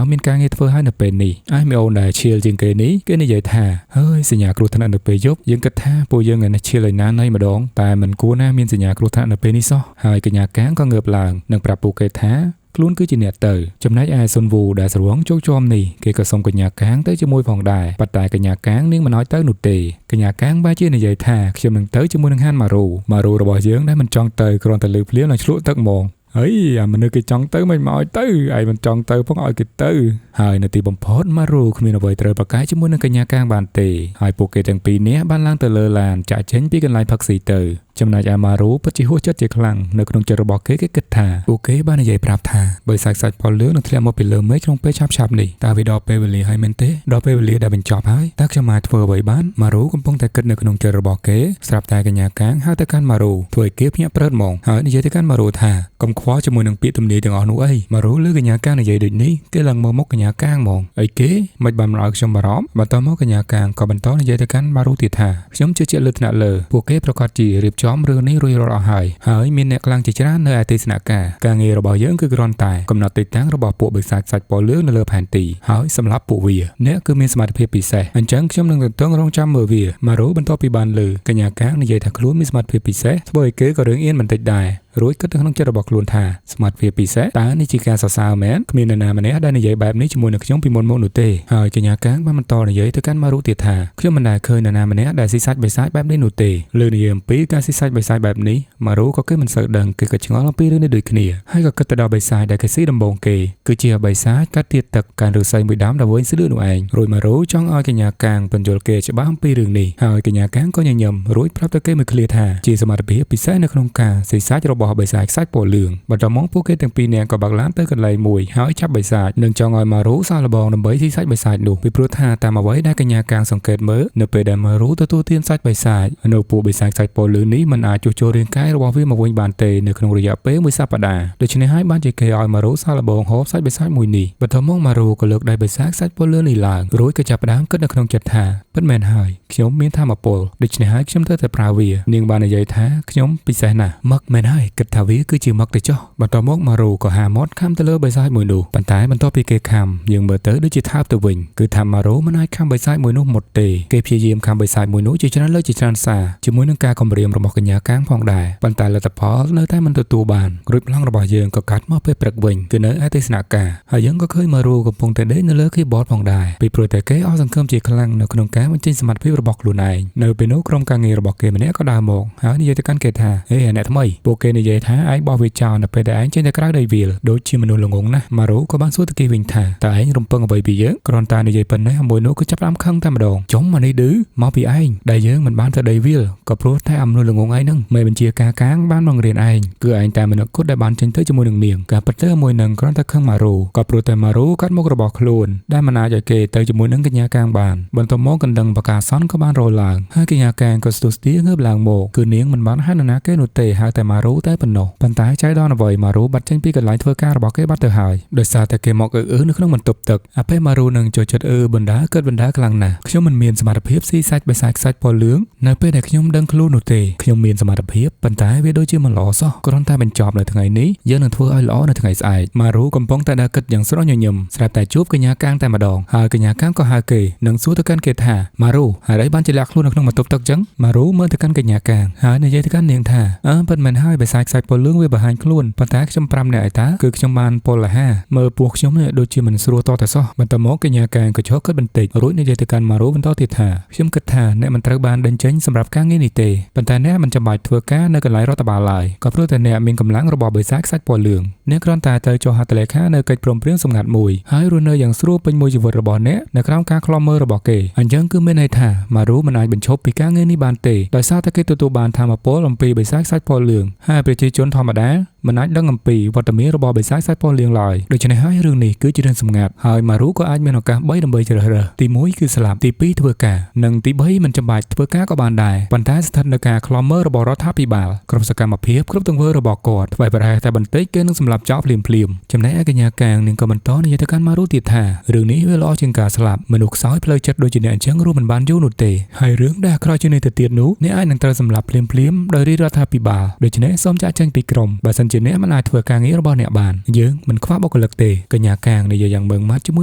មមានការងារធ្វើឲ្យនៅពេលនេះឯមីអូនដែលឈៀលជាងគេនេះគេនិយាយថាហើយសញ្ញាគ្រោះថ្នាក់នៅពេលយប់យើងគិតថាពួកយើងឯនេះឈៀលឲ្យណាណៃម្ដងតែមិនគួរណាមានសញ្ញាគ្រោះថ្នាក់នៅពេលនេះសោះហើយកញ្ញាកាងក៏ងើបឡើងនិងប្រាប់ពួកគេថាខ្លួនគឺជាអ្នកទៅចំណែកឯស៊ុនវូដែលស្រវងជោគជាំនេះគេក៏សុំកញ្ញាកាងទៅជាមួយផងដែរប៉ុន្តែកញ្ញាកាងនាងមិនឲ្យទៅនោះទេកញ្ញាកាងបែរជានិយាយថាខ្ញុំនឹងទៅជាមួយនឹងហានម៉ារូរបស់យើងដែលមិនចង់ទៅគ្រាន់តែលើភ្លាមនឹងឆ្លក់ទឹកហ្មងហើយអាមនុស្សគេចង់ទៅមិនមកឲ្យទៅឯងមិនចង់ទៅផងឲ្យគេទៅហើយនៅទីបំផុតម៉ារូគ្មានអ្វីត្រូវប្រកែកជាមួយនឹងកញ្ញាកាងបានទេហើយពួកគេទាំងពីរនាក់បានឡើងទៅលើឡានចាក់ចេញពីកន្លែងផឹកស៊ីទៅចំណែកឯម៉ារូពិតជាហួសចិត្តជាខ្លាំងនៅក្នុងចិត្តរបស់គេគិតថាពួកគេបាននិយាយប្រាប់ថាបើសាច់ផលលឿងនឹងធ្លាក់មកពីលើមេឃក្នុងពេលឆាប់នេះតើវាដល់ពេលវេលាហើយមែនទេដល់ពេលវេលាដែលបញ្ចប់ហើយតើខ្ញុំអាចធ្វើអ្វីបានម៉ារូកំពុងតែគិតនៅក្នុងចិត្តរបស់គេស្រាប់តែកញ្ញាកាងហៅទៅកាន់ម៉ារូធ្វើឲ្យគេភ្ញាក់ព្រឹតហ្មងហើយនិយាយទៅកាន់ម៉ារូថាកុំខ្វល់ជាមួយនឹងពាក្យទំនាយទាំងអស់នោះអីម៉ារូលើកញ្ញាកាងនិយាយដូចនេះគេឡើងមកមុខកញ្ញាកាងហ្មងអីគេមិនបានមកឲ្យខ្ញុំបារម្ភបន្តមកកញ្ញាកាងក៏បន្តនិយាយទៅកាន់ម៉ារូទៀតថាខ្ញុំជឿជាក់លើថ្នាក់លើពួកគេប្រកាសជារៀបចំរឿងនេះរួចរាល់អស់ហើយមានអ្នកខ្លាំងជាច្រើននៅឯទេសនាការងាររបស់យើងគឺគ្រាន់តែកំណត់ទីតាំងរបស់ពួកបិសាចសាច់ពណ៌លឿងនៅលើផែនទីហើយសម្រាប់ពួកវាអ្នកគឺមានសមត្ថភាពពិសេសអញ្ចឹងខ្ញុំនឹងទន្ទឹងរង់ចាំមើលវាម៉ារូបន្ទាប់ពីបានលើកញ្ញាកាងនិយាយថាខ្លួនមានសមត្ថភាពពិសេសធ្វើឲ្យគេក៏រឿងអៀនបន្តិចដែររួចគិតទៅក្នុងចិត្តរបស់ខ្លួនថាសមត្ថភាពពិសេសតើនេះជាការសរសើរមែនគ្មាននរណាម្នាក់ដែលនិយាយបែបនេះជាមួយនឹងខ្ញុំពីមុនមកនោះទេហើយកញ្ញាកាងបានបន្តនិយាយទៅកាន់ម៉ារូទៀតថាខ្ញុំមិនដែលឃើញនរណាម្នាក់ដែលស៊ីសាច់បិសាចបែបនេះនោះទេលើនិយាយអំពីការស៊ីសាច់បិសាចបែបនេះម៉ារូក៏គេមិនសូវដឹងគេក៏ឆ្ងល់អំពីរឿងនេះដូចគ្នាហើយក៏គិតទៅដល់បិសាចដែលគេស៊ីដំបូងគេគឺជាបិសាចកាត់ទៀតទឹកកាន់ឫស្សីមួយដើមដែលវែងស្លឿននោះឯងរួចម៉ារូចង់ឲ្យកញ្ញាកាងបញ្យល់គេច្បាស់អំពីរឿងនេះហើយកញ្ញាកាងក៏ញញឹមរួចប្រាប់ទៅគេមួយឃ្លាថាជាសមត្ថភាពពិសេសនៅក្នុងការស៊ីសាច់របស់បិសាចខ្សាច់ពណ៌លឿងបន្តមកពួកគេទាំងពីរនាក់ក៏បើកឡានទៅកន្លែងមួយហើយចាប់បិសាចនិងចង់ឲ្យម៉ារូសាកល្បងដើម្បីស៊ីសាច់បិសាចនោះពីព្រោះថាតាមអ្វីដែលកញ្ញាកាងសង្កេតមើលនៅពេលដែលម៉ារូទទួលទានសាច់បិសាចនៅពួកបិសាចខ្សាច់ពណ៌លឿងនេះមិនអាចជួសជុលរាងកាយរបស់វាមកវិញបានទេនៅក្នុងរយៈពេលមួយសប្តាហ៍ដូច្នេះហើយបានជាគេឲ្យម៉ារូសាកល្បងហូបសាច់បិសាចមួយនេះបន្តមកម៉ារូក៏លើកដៃបិសាចខ្សាច់ពណ៌លឿងនេះឡើងរួចក៏ចាប់ផ្ដើមគិតនៅក្នុងចិត្តថាពិតមែនហើយខ្ញុំមានថាមពលដូច្នេះហើយខ្ញុំត្រូវតែប្រើវានាងបាននិយាយថាខ្ញុំពិសេសណាស់មកមែនហើយ គិតថាវាគឺជាមកទៅចុះបន្ទាប់មកម៉ារូក៏ហាមាត់ខំទៅលើបិសាចមួយនោះប៉ុន្តែបន្ទាប់ពីគេខំយើងមើលទៅដូចជាថាបទៅវិញគឺថាម៉ារូមិនអាចខំបិសាចមួយនោះមុតទេគេព្យាយាមខំបិសាចមួយនោះជាច្រើនលើកជាច្រើនសារជាមួយនឹងការគំរាមរបស់កញ្ញាកាំងផងដែរប៉ុន្តែលទ្ធផលនៅតែមិនទទួលបានរួចប្លង់របស់យើងក៏កាត់មកពេលព្រឹកវិញគឺនៅឯទេសនាការហើយយើងក៏ឃើញម៉ារូកំពុងតែដេកនៅលើ keyboard ផងដែរពីព្រោះតែគេអស់សង្ឃឹមជាខ្លាំងនៅក្នុងការបញ្ចេញសមត្ថភាពរបស់ខ្លួនឯងនៅពេលនោះក្រុមការងាររបស់គេម្នាក់ក៏ដើរមកហើយនិយាយទៅកាន់គេថាហេអ្នកថ្មីពួកគេនិយាយថាឯងបោះវាចោលនៅពេលដែលឯងចេញទៅក្រៅដីវាលដូចជាមនុស្សល្ងងណាស់ម៉ារូក៏បានសួរទៅគេវិញថាតើឯងរំពឹងអ្វីពីយើងគ្រាន់តែនិយាយប៉ុណ្ណេះមួយនោះក៏ចាប់ផ្ដើមខឹងតែម្ដងចុំមកនេះឌឺមកពីឯងដែលយើងមិនបានទៅដីវាលក៏ព្រោះតែមនុស្សល្ងងឯងហ្នឹងមេបញ្ជាការកាងបានបង្រៀនឯងគឺឯងតែមនុស្សគត់ដែលបានចេញទៅជាមួយនឹងនាងការពិតទៅមួយនឹងគ្រាន់តែខឹងម៉ារូក៏ព្រោះតែម៉ារូកាត់មុខរបស់ខ្លួនដែលមិនអាចឲ្យគេទៅជាមួយនឹងកញ្ញាកាងបានបន្ទាប់មកកណ្ដឹងបកាសនក៏បានរលឡើងហើយកញ្ញាកាងក៏ស្ទុះស្ទាងើបឡើងមកគឺនាងមិនបានហៅនរណាគេនោះទេហៅតែម៉ារូតែប៉ុណ្ណោះប៉ុន្តែចៃដន្យអ្វីម៉ារូបាត់ចេញពីកន្លែងធ្វើការរបស់គេបាត់ទៅហើយដោយសារតែគេមកនៅក្នុងបន្ទប់ទឹកអាពេលម៉ារូនឹងចូលចិត្តបណ្ដាកើតបណ្ដាខ្លាំងណាស់ខ្ញុំមិនមានសមត្ថភាពស៊ីសាច់បិសាចខ្សាច់ពណ៌លឿងនៅពេលដែលខ្ញុំដឹងខ្លួននោះទេខ្ញុំមានសមត្ថភាពប៉ុន្តែវាដូចជាមិនល្អសោះគ្រាន់តែបញ្ចប់នៅថ្ងៃនេះយើងនឹងធ្វើឲ្យល្អនៅថ្ងៃស្អែកម៉ារូកំពុងតែដើរគិតយ៉ាងស្រស់ញញឹមស្រាប់តែជួបកញ្ញាកាងតែម្ដងហើយកញ្ញាកាងក៏ហៅគេនឹងសួរទៅកាន់គេថាម៉ារូហើយបានជាលាក់ខ្លួននៅក្នុងបន្ទប់ទឹកចឹងម៉ារូមើលទៅកាន់កញ្ញាកាងហើយនិយាយទៅកាន់នាងថាពិតមែនហើយបិសាចខ្សាច់ពណ៌លឿងវាបង្ហាញខ្លួនប៉ុន្តែខ្ញុំប្រាប់អ្នកឯតាគឺខ្ញុំបានពលហាមើលពោះខ្ញុំនេះដូចជាមិនស្រួលតតែសោះបន្ទាប់មកកញ្ញាកាងក៏ឈរគិតបន្តិចរួចនិយាយទៅកាន់ម៉ារូបន្តទៀតថាខ្ញុំគិតថាអ្នកមិនត្រូវបានដេញចេញសម្រាប់ការងារនេះទេប៉ុន្តែអ្នកមិនចាំបាច់ធ្វើការនៅកន្លែងរដ្ឋបាលឡើយក៏ព្រោះតែអ្នកមានកម្លាំងរបស់បិសាចខ្សាច់ពណ៌លឿងអ្នកគ្រាន់តែទៅចុះហត្ថលេខានៅកិច្ចព្រមព្រៀងសម្ងាត់មួយហើយរស់នៅយ៉ាងស្រួលពេញមួយជីវិតរបស់អ្នកនៅក្រោមការឃ្លាំមើលរបស់គេអញ្ចឹងគឺមានន័យថាម៉ារូមិនអាចបញ្ឈប់ពីការងារនេះបានទេដោយសារតែគេទទួលបានថាមពលអំពីបិសាចខ្សាច់ពណ៌លឿងហើយប្រជាជនធម្មតាមិនអាចដឹងអំពីវត្តមានរបស់បិសាចខ្សាច់ពណ៌លឿងឡើយដូច្នេះហើយរឿងនេះគឺជារឿងសម្ងាត់ហើយម៉ារូក៏អាចមានឱកាស3ដើម្បីជ្រើសរើសទី1គឺស្លាប់ទី2ធ្វើការនិងទី3មិនចាំបាច់ធ្វើការក៏បានដែរប៉ុន្តែស្ថិតនៅការឃ្លាំមើលរបស់រដ្ឋាភិបាលគ្រប់សកម្មភាពគ្រប់ទង្វើរបស់គាត់ធ្វើឲ្យប្រហែលតែបន្តិចគេនឹងសម្លាប់ចោលភ្លាមចំណែកឯកញ្ញាកាងនាងក៏បន្តនិយាយទៅកាន់ម៉ារូទៀតថារឿងនេះវាល្អជាងការស្លាប់មនុស្សខ្សោយផ្លូវចិត្តដូចជាអ្នកអញ្ចឹងរួមមិនបានយូរនោះទេហើយរឿងដែលអាក្រក់ជាងនេះទៅទៀតនោះអ្នកអាចនឹងត្រូវសម្លាប់ភ្លាមដោយរាជរដ្ឋាភិបាលដូច្នេះសូមចាក់ចែងពីក្រុមបើសិនជាអ្នកមិនអាចធ្វើការងាររបស់អ្នកបានយើងមិនខ្វះបុគ្គលិកទេកញ្ញាកាងនិយាយយ៉ាងម៉ឺងម៉ាត់ជាមួយ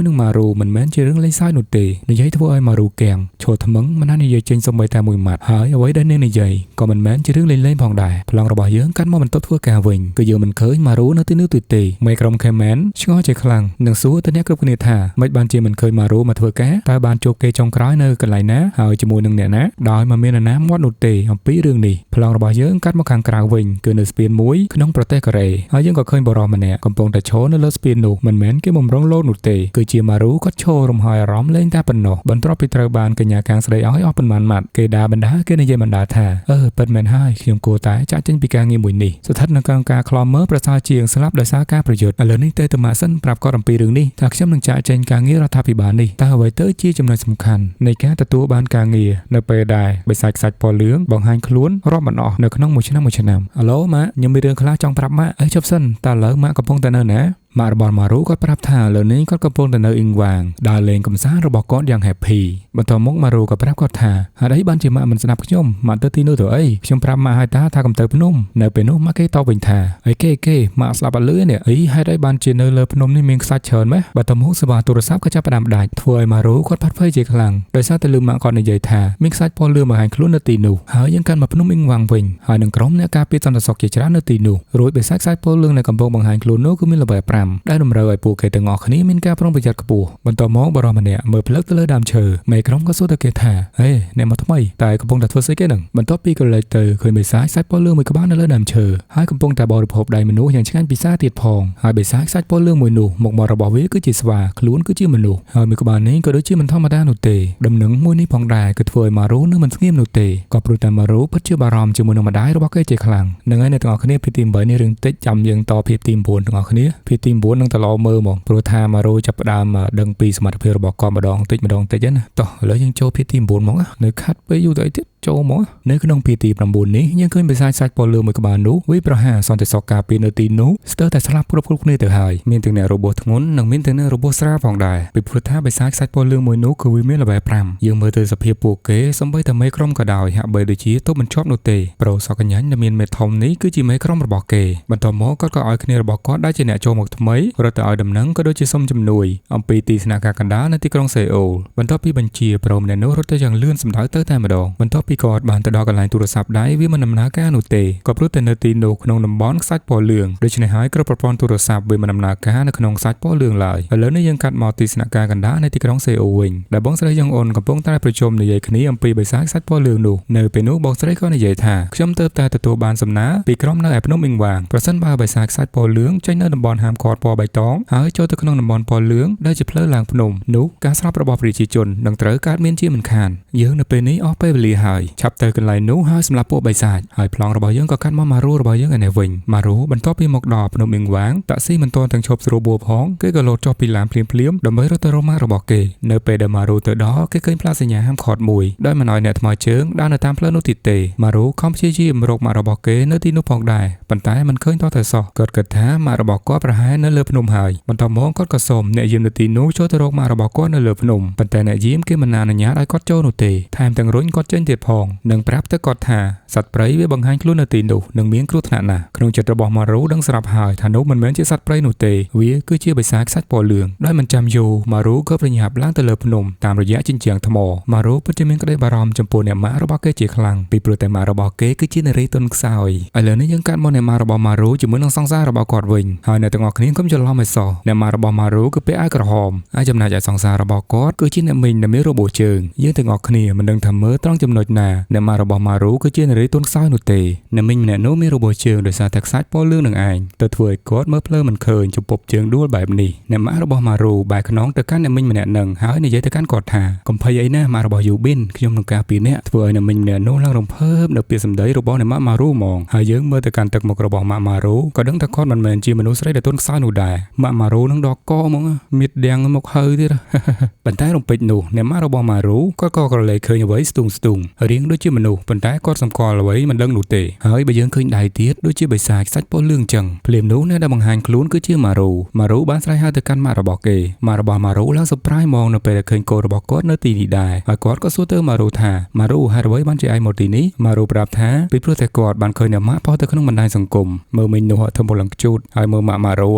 នឹងម៉ារូមិនមែនជារឿងលេងសើចនោះទេនិយាយធ្វើឲ្យម៉ារូកាំងឈរថ្មឹងមិនបាននិយាយចេញសូម្បីតែមួយម៉ាត់ហើយអ្វីដែលនាងនិយាយក៏មិនមែនជារឿងលេងផងដែរប្លង់របស់យើងកាត់មកបន្ទប់ធ្វើការវិញគឺយើងមិនឃើញម៉ារូនៅទីនោះទេមេក្រុមខេមែនឆ្ងល់ជាខ្លាំងនឹងសួរទៅអ្នកគ្រប់គ្នាថាមិនបានជាមិនឃើញម៉ារូមកធ្វើការតើបានជួបគេចុងក្រោយនៅកន្លែងណាហើយជាមួយនឹងអ្នកណាដោយមិនមាននរណាមាត់នោះទេអំពីរឿងនេះប្លង់របស់យើងកាត់មកខាងក្រៅវិញគឺនៅស្ពានមួយក្នុងប្រទេសកូរ៉េហើយយើងក៏ឃើញបរិសម្នាក់កំពុងតែឈរនៅលើស្ពាននោះមិនមែនគេបំរុងលោតនោះទេគឺជាម៉ារូគាត់ឈររំហើយអារម្មណ៍លេងតែប៉ុណ្ណោះបន្ទាប់ពីត្រូវបានកញ្ញាកាងស្ដីឲ្យអស់ប៉ុន្មានម៉ាត់គេដើរបណ្ដាគេនិយាយបណ្ដាថាពិតមែនហើយខ្ញុំគួរតែចាក់ចេញពីការងារមួយនេះស្ថិតនៅក្នុងការខ្លាំមើលប្រសើរជាងស្លាប់ដោយសារការប្រយុទ្ធឥឡូវនេះទៅម៉ាសិនប្រាប់គាត់អំពីរឿងនេះថាខ្ញុំនឹងចាក់ចេញការងាររដ្ឋាភិបាលនេះតើអ្វីទៅជាចំណុចសំខាន់នៃការទទួលបានការងារនៅពេលដែលបិសាចខ្សាច់ពណ៌លឿងបង្ហាញខ្លួនរាប់មិនអស់នៅក្នុងមួយឆ្នាំអាឡូម៉ាខ្ញុំមានរឿងខ្លះចង់ប្រាប់ម៉ាជប់សិនតើឥឡូវម៉ាកំពុងតែនៅណាម៉ាក់របស់ម៉ារូគាត់ប្រាប់ថាលើនេះគាត់កំពុងតែនៅអ៊ីងវ៉ាងដើរលេងកម្សាន្តរបស់គាត់យ៉ាង happy បន្ទាប់មកម៉ារូក៏ប្រាប់គាត់ថាហេតុអីបានជាម៉ាក់មិនស្ដាប់ខ្ញុំម៉ាក់ទៅទីនោះទៅអីខ្ញុំប្រាប់ម៉ាក់ហើយថាកុំទៅភ្នំនៅពេលនោះម៉ាក់គេតបវិញថាអីគេម៉ាក់ស្ដាប់អត់លឺនេះអីហេតុអីបានជានៅលើភ្នំនេះមានខ្សាច់ច្រើនម៉េះបន្ទាប់មកសេវាទូរស័ព្ទក៏ចាប់ផ្ដើមដាច់ធ្វើឲ្យម៉ារូគាត់ផាត់ភ័យជាខ្លាំងដោយសារតែលឺម៉ាក់គាត់និយាយថាមានខ្សាច់ពណ៌លឿងបង្ហាញខ្លួននៅទីនោះហើយយើងកាន់មកភ្នំអ៊ីងវ៉ាងវិញហើយនឹងក្រុមអ្នកការពារសន្តិសុខជាច្រើននៅទីនោះរួចបិសាចខ្សាច់ពណ៌លឿងនៅកំពុងបង្ហាញខ្លួននោះគឺមានល្បែ5ដែលតម្រូវឲ្យពួកគេទាំងអស់គ្នាមានការប្រុងប្រយ័ត្នខ្ពស់បន្ទាប់មកបរិសម្នាក់មើលផ្លឹកទៅលើដើមឈើមេក្រុមក៏សួរទៅគេថាហេអ្នកមកថ្មីតែកំពុងតែធ្វើស្អីគេនឹងបន្ទាប់ពីក៏លេចទៅឃើញបិសាចខ្សាច់ពណ៌លឿងមួយក្បាលនៅលើដើមឈើហើយកំពុងតែបរិភោគដៃមនុស្សយ៉ាងឆ្ងាញ់ពិសាទៀតផងហើយបិសាចខ្សាច់ពណ៌លឿងមួយនោះមុខមាត់របស់វាគឺជាស្វាខ្លួនគឺជាមនុស្សហើយមួយក្បាលនេះក៏ដូចជាមិនធម្មតានោះទេដំណឹងមួយនេះផងដែរគឺធ្វើឲ្យម៉ារូនឹងមិនស្ងៀមនោះទេក៏ព្រោះតែម៉ារូពិតជាបារម្ភជាមួយនឹងម្ដាយរបស់គេជាខ្លាំងនឹងហើយអ្នកទាំងអស់គ្នាភាគទី8នេះរឿងតិចចាំយើងតភាគទី9ទាំងអស់គ្នាភាគទី9នឹងតឡមើលហ្មងព្រោះថាម៉ារូចាប់ផ្ដើមដឹងពីសមត្ថភាពរបស់គាត់ម្ដងតិចណាតោះឥឡូវយើងចូលភាគទី9ហ្មងនៅខាត់ពេលយូរទៅអីទៀត ចូលមកនៅក្នុងពីទី9នេះយើងឃើញបិសាចសាច់ពលលឿងមួយក្បាលនោះវាប្រហារសន្តិសុខការពារនៅទីនោះស្ទើរតែស្លាប់គ្រប់គ្នាទៅហើយមានទាំងអ្នករបួសធ្ងន់និងមានទាំងអ្នករបួសស្រាលផងដែរពីព្រោះថាបិសាចសាច់ពលលឿងមួយនោះគឺវាមានលេវែល5យើងមើលទៅសភាពពួកគេសំបីតែមេក្រុមក៏ដោយហាក់បីដូចជាទៅមិនជាប់នោះទេប្រូសកញ្ញាញដែលមានមេធំនេះគឺជាមេក្រុមរបស់គេបន្ទាប់មកគាត់ក៏ឲ្យគ្នារបស់គាត់ដែលជាអ្នកចូលមកថ្មីរត់ទៅឲ្យដំណឹងក៏ដូចជាសុំជំនួយអំពីទីស្នាក់ការកណ្ដាលនៅទីក្រុងសេអ៊ូលបន្ទាប់ពីបញ្ជាប្រូម្នាក់នោះរត់ទៅយ៉ាងលឿនសម្ដៅទៅតែម្ដងបន្ទាប់ពីគាត់បានទៅដល់កន្លែងទូរស័ព្ទដៃវាមិនដំណើរការនោះទេក៏ព្រោះតែនៅទីនោះក្នុងតំបន់ខ្សាច់ពណ៌លឿងដូច្នេះហើយគ្រប់ប្រព័ន្ធទូរស័ព្ទវាមិនដំណើរការនៅក្នុងខ្សាច់ពណ៌លឿងឡើយឥឡូវនេះយើងកាត់មកទីស្នាក់ការកណ្ដាលនៅទីក្រុងសេអ៊ូលវិញដែលបងស្រីយ៉ាងអូនកំពុងតែប្រជុំនិយាយគ្នាអំពីបិសាចខ្សាច់ពណ៌លឿងនោះនៅពេលនោះបងស្រីក៏និយាយថាខ្ញុំទើបតែទទួលបានសំណើពីក្រុមនៅឯភ្នំអ៊ីងវ៉ាងប្រសិនបើបិសាចខ្សាច់ពណ៌លឿងចេញនៅតំបន់ហាមឃាត់ពណ៌បៃតងហើយចូលទៅក្នុងតំបន់ពណ៌លឿងដែលជាផ្លូវឡើងភ្នំនោះការស្លាប់របស់ប្រជាជននឹងត្រូវកើតមានជាមិនខានយើងនៅពេលនេះអស់ពេលវេលាហើយឆាប់ទៅកន្លែងនោះហើយសម្រាប់ពួកបិសាចហើយប្លង់របស់យើងក៏កាត់មកម៉ារូរបស់យើងឯនេះវិញម៉ារូបន្ទាប់ពីមកដល់ភ្នំអ៊ីងវ៉ាងតាក់ស៊ីមិនទាន់ទាំងឈប់ស្រួលបួរផងគេក៏លោតចុះពីឡានភ្លាមដើម្បីរត់ទៅរកម៉ារបស់គេនៅពេលដែលម៉ារូទៅដល់គេឃើញផ្លាកសញ្ញាហាមឃាត់មួយដោយមិនឲ្យអ្នកថ្មើរជើងដើរនៅតាមផ្លូវនោះទៀតទេម៉ារូខំព្យាយាមរកម៉ារបស់គេនៅទីនោះផងដែរប៉ុន្តែមិនឃើញទាល់តែសោះគាត់គិតថាម៉ារបស់គាត់ប្រហែលនៅលើភ្នំហើយបន្ទាប់មកគាត់ក៏សូមអ្នកយាមនៅទីនោះចូលទៅរកម៉ារបស់គាត់នៅលើភ្នំប៉ុន្តែអ្នកយាមគេមិនអនុញ្ញាតឲ្យគាត់ចូលនោះទេថែមទាំងរុញគាត់ចេញទៀតផងនិងប្រាប់ទៅគាត់ថាសត្វព្រៃវាបង្ហាញខ្លួននៅទីនោះនឹងមានគ្រោះថ្នាក់ណាស់ក្នុងចិត្តរបស់ម៉ារូដឹងស្រាប់ហើយថានោះមិនមែនជាសត្វព្រៃនោះទេវាគឺជាបិសាចខ្សាច់ពណ៌លឿងដោយមិនចាំយូរម៉ារូក៏ប្រញាប់ឡើងទៅលើភ្នំតាមរយៈជញ្ជាំងថ្មម៉ារូពិតជាមានក្តីបារម្ភចំពោះអ្នកម៉ារបស់គេជាខ្លាំងពីព្រោះតែម៉ារបស់គេគឺជានារីទន់ខ្សោយឥឡូវនេះយើងកាត់មកអ្នកម៉ារបស់ម៉ារូជាមួយនឹងសង្សាររបស់គាត់វិញហើយអ្នកទាំងអស់គ្នាកុំច្រឡំឲ្យសោះអ្នកម៉ារបស់ម៉ារូគឺពាក់អាវក្រហមហើយចំណែកឯសង្សាររបស់គាត់គឺជាអ្នកមីងដែលមានរបួសជើងយើងទាំងអស់គ្នាមិនដឹងថាមើលត្រង់ចំណុចណាអ្នកម៉ារបស់ម៉ារូគឺជានារីទន់ខ្សោយនោះទេអ្នកមីងម្នាក់នោះមានរបួសជើងដោយសារតែខ្សាច់ពណ៌លឿងនឹងឯងទៅធ្វើឲ្យគាត់មើលភ្លើមិនឃើញចំពប់ជើងដួលបែបនេះអ្នកម៉ារបស់ម៉ារូបែរខ្នងទៅកាន់អ្នកមីងម្នាក់នឹងហើយនិយាយទៅកាន់គាត់ថាកុំភ័យអីណាម៉ារបស់យូប៊ីនខ្ញុំនឹងការពារអ្នកធ្វើឲ្យអ្នកមីងម្នាក់នោះឡើងរំភើបនៅពាក្យសម្ដីរបស់អ្នកម៉ារូហ្មងហើយយើងមើលទៅកាន់ទឹកមុខរបស់ម៉ារូក៏ដឹងថាគាត់មិនមែនជាមនុស្សស្រីដែលទន់ខ្សោយនោះដែរម៉ារូនឹងដកកហ្មងមៀតដាំងមកហើយទៀតប៉ុន្តែរំពេចនោះអ្នកម៉ារបស់ម៉ារូគាត់ក៏ក្រឡេកឃើញអ្វីស្ទុងរៀងដូចជាមនុស្សប៉ុន្តែគាត់សម្គាល់អ្វីមិនដឹងនោះទេហើយបើយើងឃើញដៃទៀតដូចជាបិសាចខ្សាច់ពណ៌លឿងចឹងភ្លាមនោះអ្នកដែលបង្ហាញខ្លួនគឺជាម៉ារូបានស្រែកហៅទៅកាន់ម៉ារបស់គេម៉ារបស់ម៉ារូឡើងសប្រាយមកនៅពេលដែលឃើញកូនរបស់គាត់នៅទីនេះដែរហើយគាត់ក៏សួរទៅម៉ារូថាម៉ារូហេតុអ្វីបានជាឯងមកទីនេះម៉ារូប្រាប់ថាពីព្រោះតែគាត់បានឃើញអ្នកម៉ាផុសទៅក្នុងបណ្ដាញសង្គមមើលមិញនោះធ្វើពលឡើងខ្ជូតហើយមើលម៉ារូ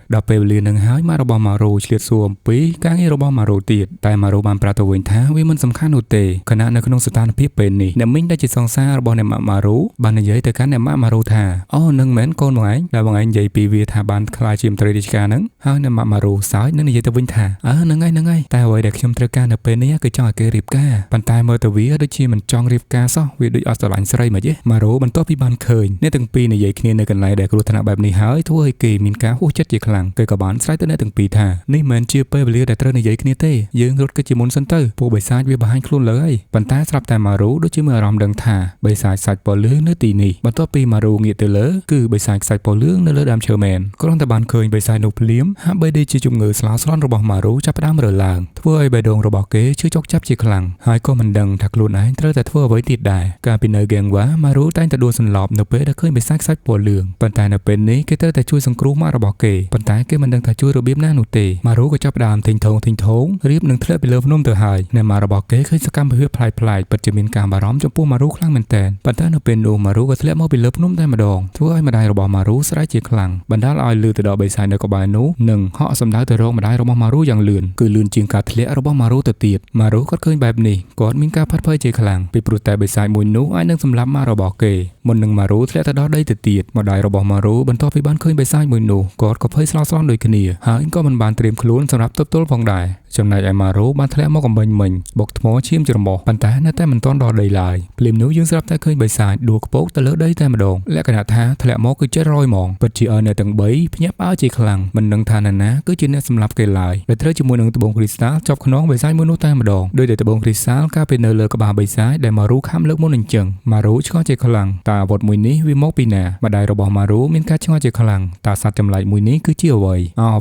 ដល់ពេលវេលានឹងហើយម៉ារបស់ម៉ារូឆ្លៀតសួរអំពីការងាររបស់ម៉ារូទៀតតែម៉ារូបានប្រាប់ទៅវិញថាវាមិនសំខាន់នោះទេខណៈនៅក្នុងស្ថានភាពពេលនេះអ្នកមីងដែលជាសង្សាររបស់អ្នកម៉ារូបាននិយាយទៅកាន់អ្នកម៉ារូថាអូនឹងមែនកូនបងឯងដែលបងឯងនិយាយពីវាថាបានខ្លាចជាមន្ត្រីរាជការហ្នឹងហើយអ្នកម៉ារូសើចនឹងនិយាយទៅវិញថាហ្នឹងហើយតែអ្វីដែលខ្ញុំត្រូវការនៅពេលនេះគឺចង់ឲ្យគេរៀបការប៉ុន្តែមើលទៅវាដូចជាមិនចង់រៀបការសោះវាដូចអត់ស្រឡាញ់ស្រីមកទេម៉ារូបន្ទាប់ពីបានឃើញអ្នកទាំងពីរនិយាយគ្នានៅកន្លែងដែលគ្រោះថ្នាក់បែបនេះហើយធ្វើឲ្យគេមានការហួសចិត្តជាខ្លាំងគេក៏បានស្រែកទៅអ្នកទាំងពីរថានេះមិនមែនជាពេលវេលាដែលត្រូវនិយាយគ្នាទេយើងរត់គេជាមុនសិនទៅពួកបិសាចវាបង្ហាញខ្លួនលើហើយប៉ុន្តែស្រាប់តែម៉ារូដូចជាមានអារម្មណ៍ដឹងថាបិសាចសាច់ពណ៌លឿងនៅទីនេះបន្ទាប់ពីម៉ារូងាកទៅលើគឺបិសាចខ្សាច់ពណ៌លឿងនៅលើដើមឈើមែនគ្រាន់តែបានឃើញបិសាចនោះភ្លាមហាក់បីដូចជាជំងឺស្លោស្លន់របស់ម៉ារូចាប់ផ្ដើមរើឡើងធ្វើឲ្យបេះដូងរបស់គេឈឺចុកចាប់ជាខ្លាំងហើយក៏មិនដឹងថាខ្លួនឯងត្រូវតែធ្វើអ្វីទៀតដែរកាលពីនៅហ្គេងវ៉ាម៉ារូតែងតែដួលសន្លប់នៅពេលដែលឃើញបិសាចខ្សាច់ពណ៌លឿងប៉ុន្តែនៅពេលនេះគេត្រូវតែជួយសង្គ្រោះម៉ារបស់គេប៉ុន្តែគេមិនដឹងថាជួយរបៀបណានោះទេម៉ារូក៏ចាប់ផ្ដើមទិញថងរៀបនឹងធ្លាក់ពីលើភ្នំទៅហើយអ្នកម៉ារបស់គេឃើញសកម្មភាពប្លែកពិតជាមានការបារម្ភចំពោះម៉ារូខ្លាំងមែនទែនប៉ុន្តែនៅពេលនោះម៉ារូក៏ធ្លាក់មកពីលើភ្នំតែម្ដងធ្វើឲ្យម្ដាយរបស់ម៉ារូស្រែកជាខ្លាំងបណ្ដាលឲ្យលឺទៅដល់បិសាចនៅក្បែរនោះនិងហក់សំដៅទៅរកម្ដាយរបស់ម៉ារូយ៉ាងលឿនគឺលឿនជាងការធ្លាក់របស់ម៉ារូទៅទៀតម៉ារូគាត់ឃើញបែបនេះគាត់មានការផាត់ភ័យជាខ្លាំងពីព្រោះតែបិសាចមួយនោះអាចនឹងសម្លាប់ម៉ារបស់គេមុននឹងម៉ារូធ្លាក់ទៅដល់ដីទៅទៀតម្ដាយរបស់ម៉ារូបន្ទាប់ពីបានឃើញបិសាចមួយនោះគាត់ក៏ភ័យស្លោស្លន់ដូចគ្នាហើយក៏មិនបានត្រៀមខ្លួនសម្រាប់ទប់ទល់ផងដែរចំណែកឯម៉ារូបានធ្លាក់មកកំបិញមិញបុកថ្មឈាមច្រមុះប៉ុន្តែនៅតែមិនទាន់ដល់ដីឡើយភ្លាមនោះយើងស្រាប់តែឃើញបិសាចដួលខ្ពកទៅលើដីតែម្ដងលក្ខណៈថាធ្លាក់មកគឺចិត្តរយហ្មងពិតជាឲ្យអ្នកទាំង3ភ្ញាក់ផ្អើលជាខ្លាំងមិនដឹងថាណាគឺជាអ្នកសម្លាប់គេឡើយដែលត្រូវជាមួយនឹងត្បូងគ្រីស្តាល់ជាប់ខ្នងបិសាចមួយនោះតែម្ដងដោយតែត្បូងគ្រីស្តាល់កាលពីនៅលើក្បាលបិសាចដែលម៉ារូខំលើកមុនអញ្ចឹងម៉ារូឆ្ងល់ជាខ្លាំងតើ អាវុធមួយនេះវាមកពីណាម្ដាយរបស់ម៉ារូមានការឆ្ងល់ជាខ្លាំងតើសត្វចម្លែកមួយនេះគឺជាអ្វី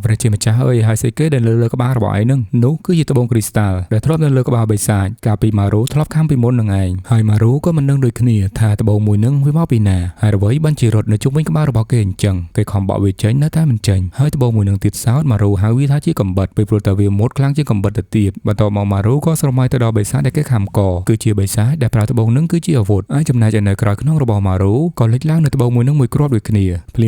ព្រះជាម្ចាស់អើយហើយស្អីគេដែលលើក្បាលរបស់ឯងនឹងនោះគឺជាត្បូងគ្រីស្តាល់ដែលធ្លាប់នៅលើក្បាលបិសាចកាលពីម៉ារូធ្លាប់ខំពីមុននឹងឯងហើយម៉ារូក៏មិនដឹងដូចគ្នាថាត្បូងមួយនឹងវាមកពីណាហើយអ្វីបានជារត់នៅជុំវិញក្បាលរបស់គេអញ្ចឹងគេខំបក់វាចេញនៅតែមិនចេញហើយត្បូងមួយនឹងទៀតសោតម៉ារូហៅវាថាជាកំបិតពេលព្រោះតែវាមុតខ្លាំងជាកំបិតទៅទៀតបន្ទាប់មកម៉ារូក៏ស្រមៃទៅដល់បិសាចដែលគេខំកគឺជាបិសាចដែលប្រើត្បូងនឹងគឺជាអាវុធហើយចំណែកឯនៅក្រោយខ្នងរបស់ម៉ារូក៏លេចឡើងនៅត្បូងមួយនឹងមួយគ្រាប់ដូចគ្ន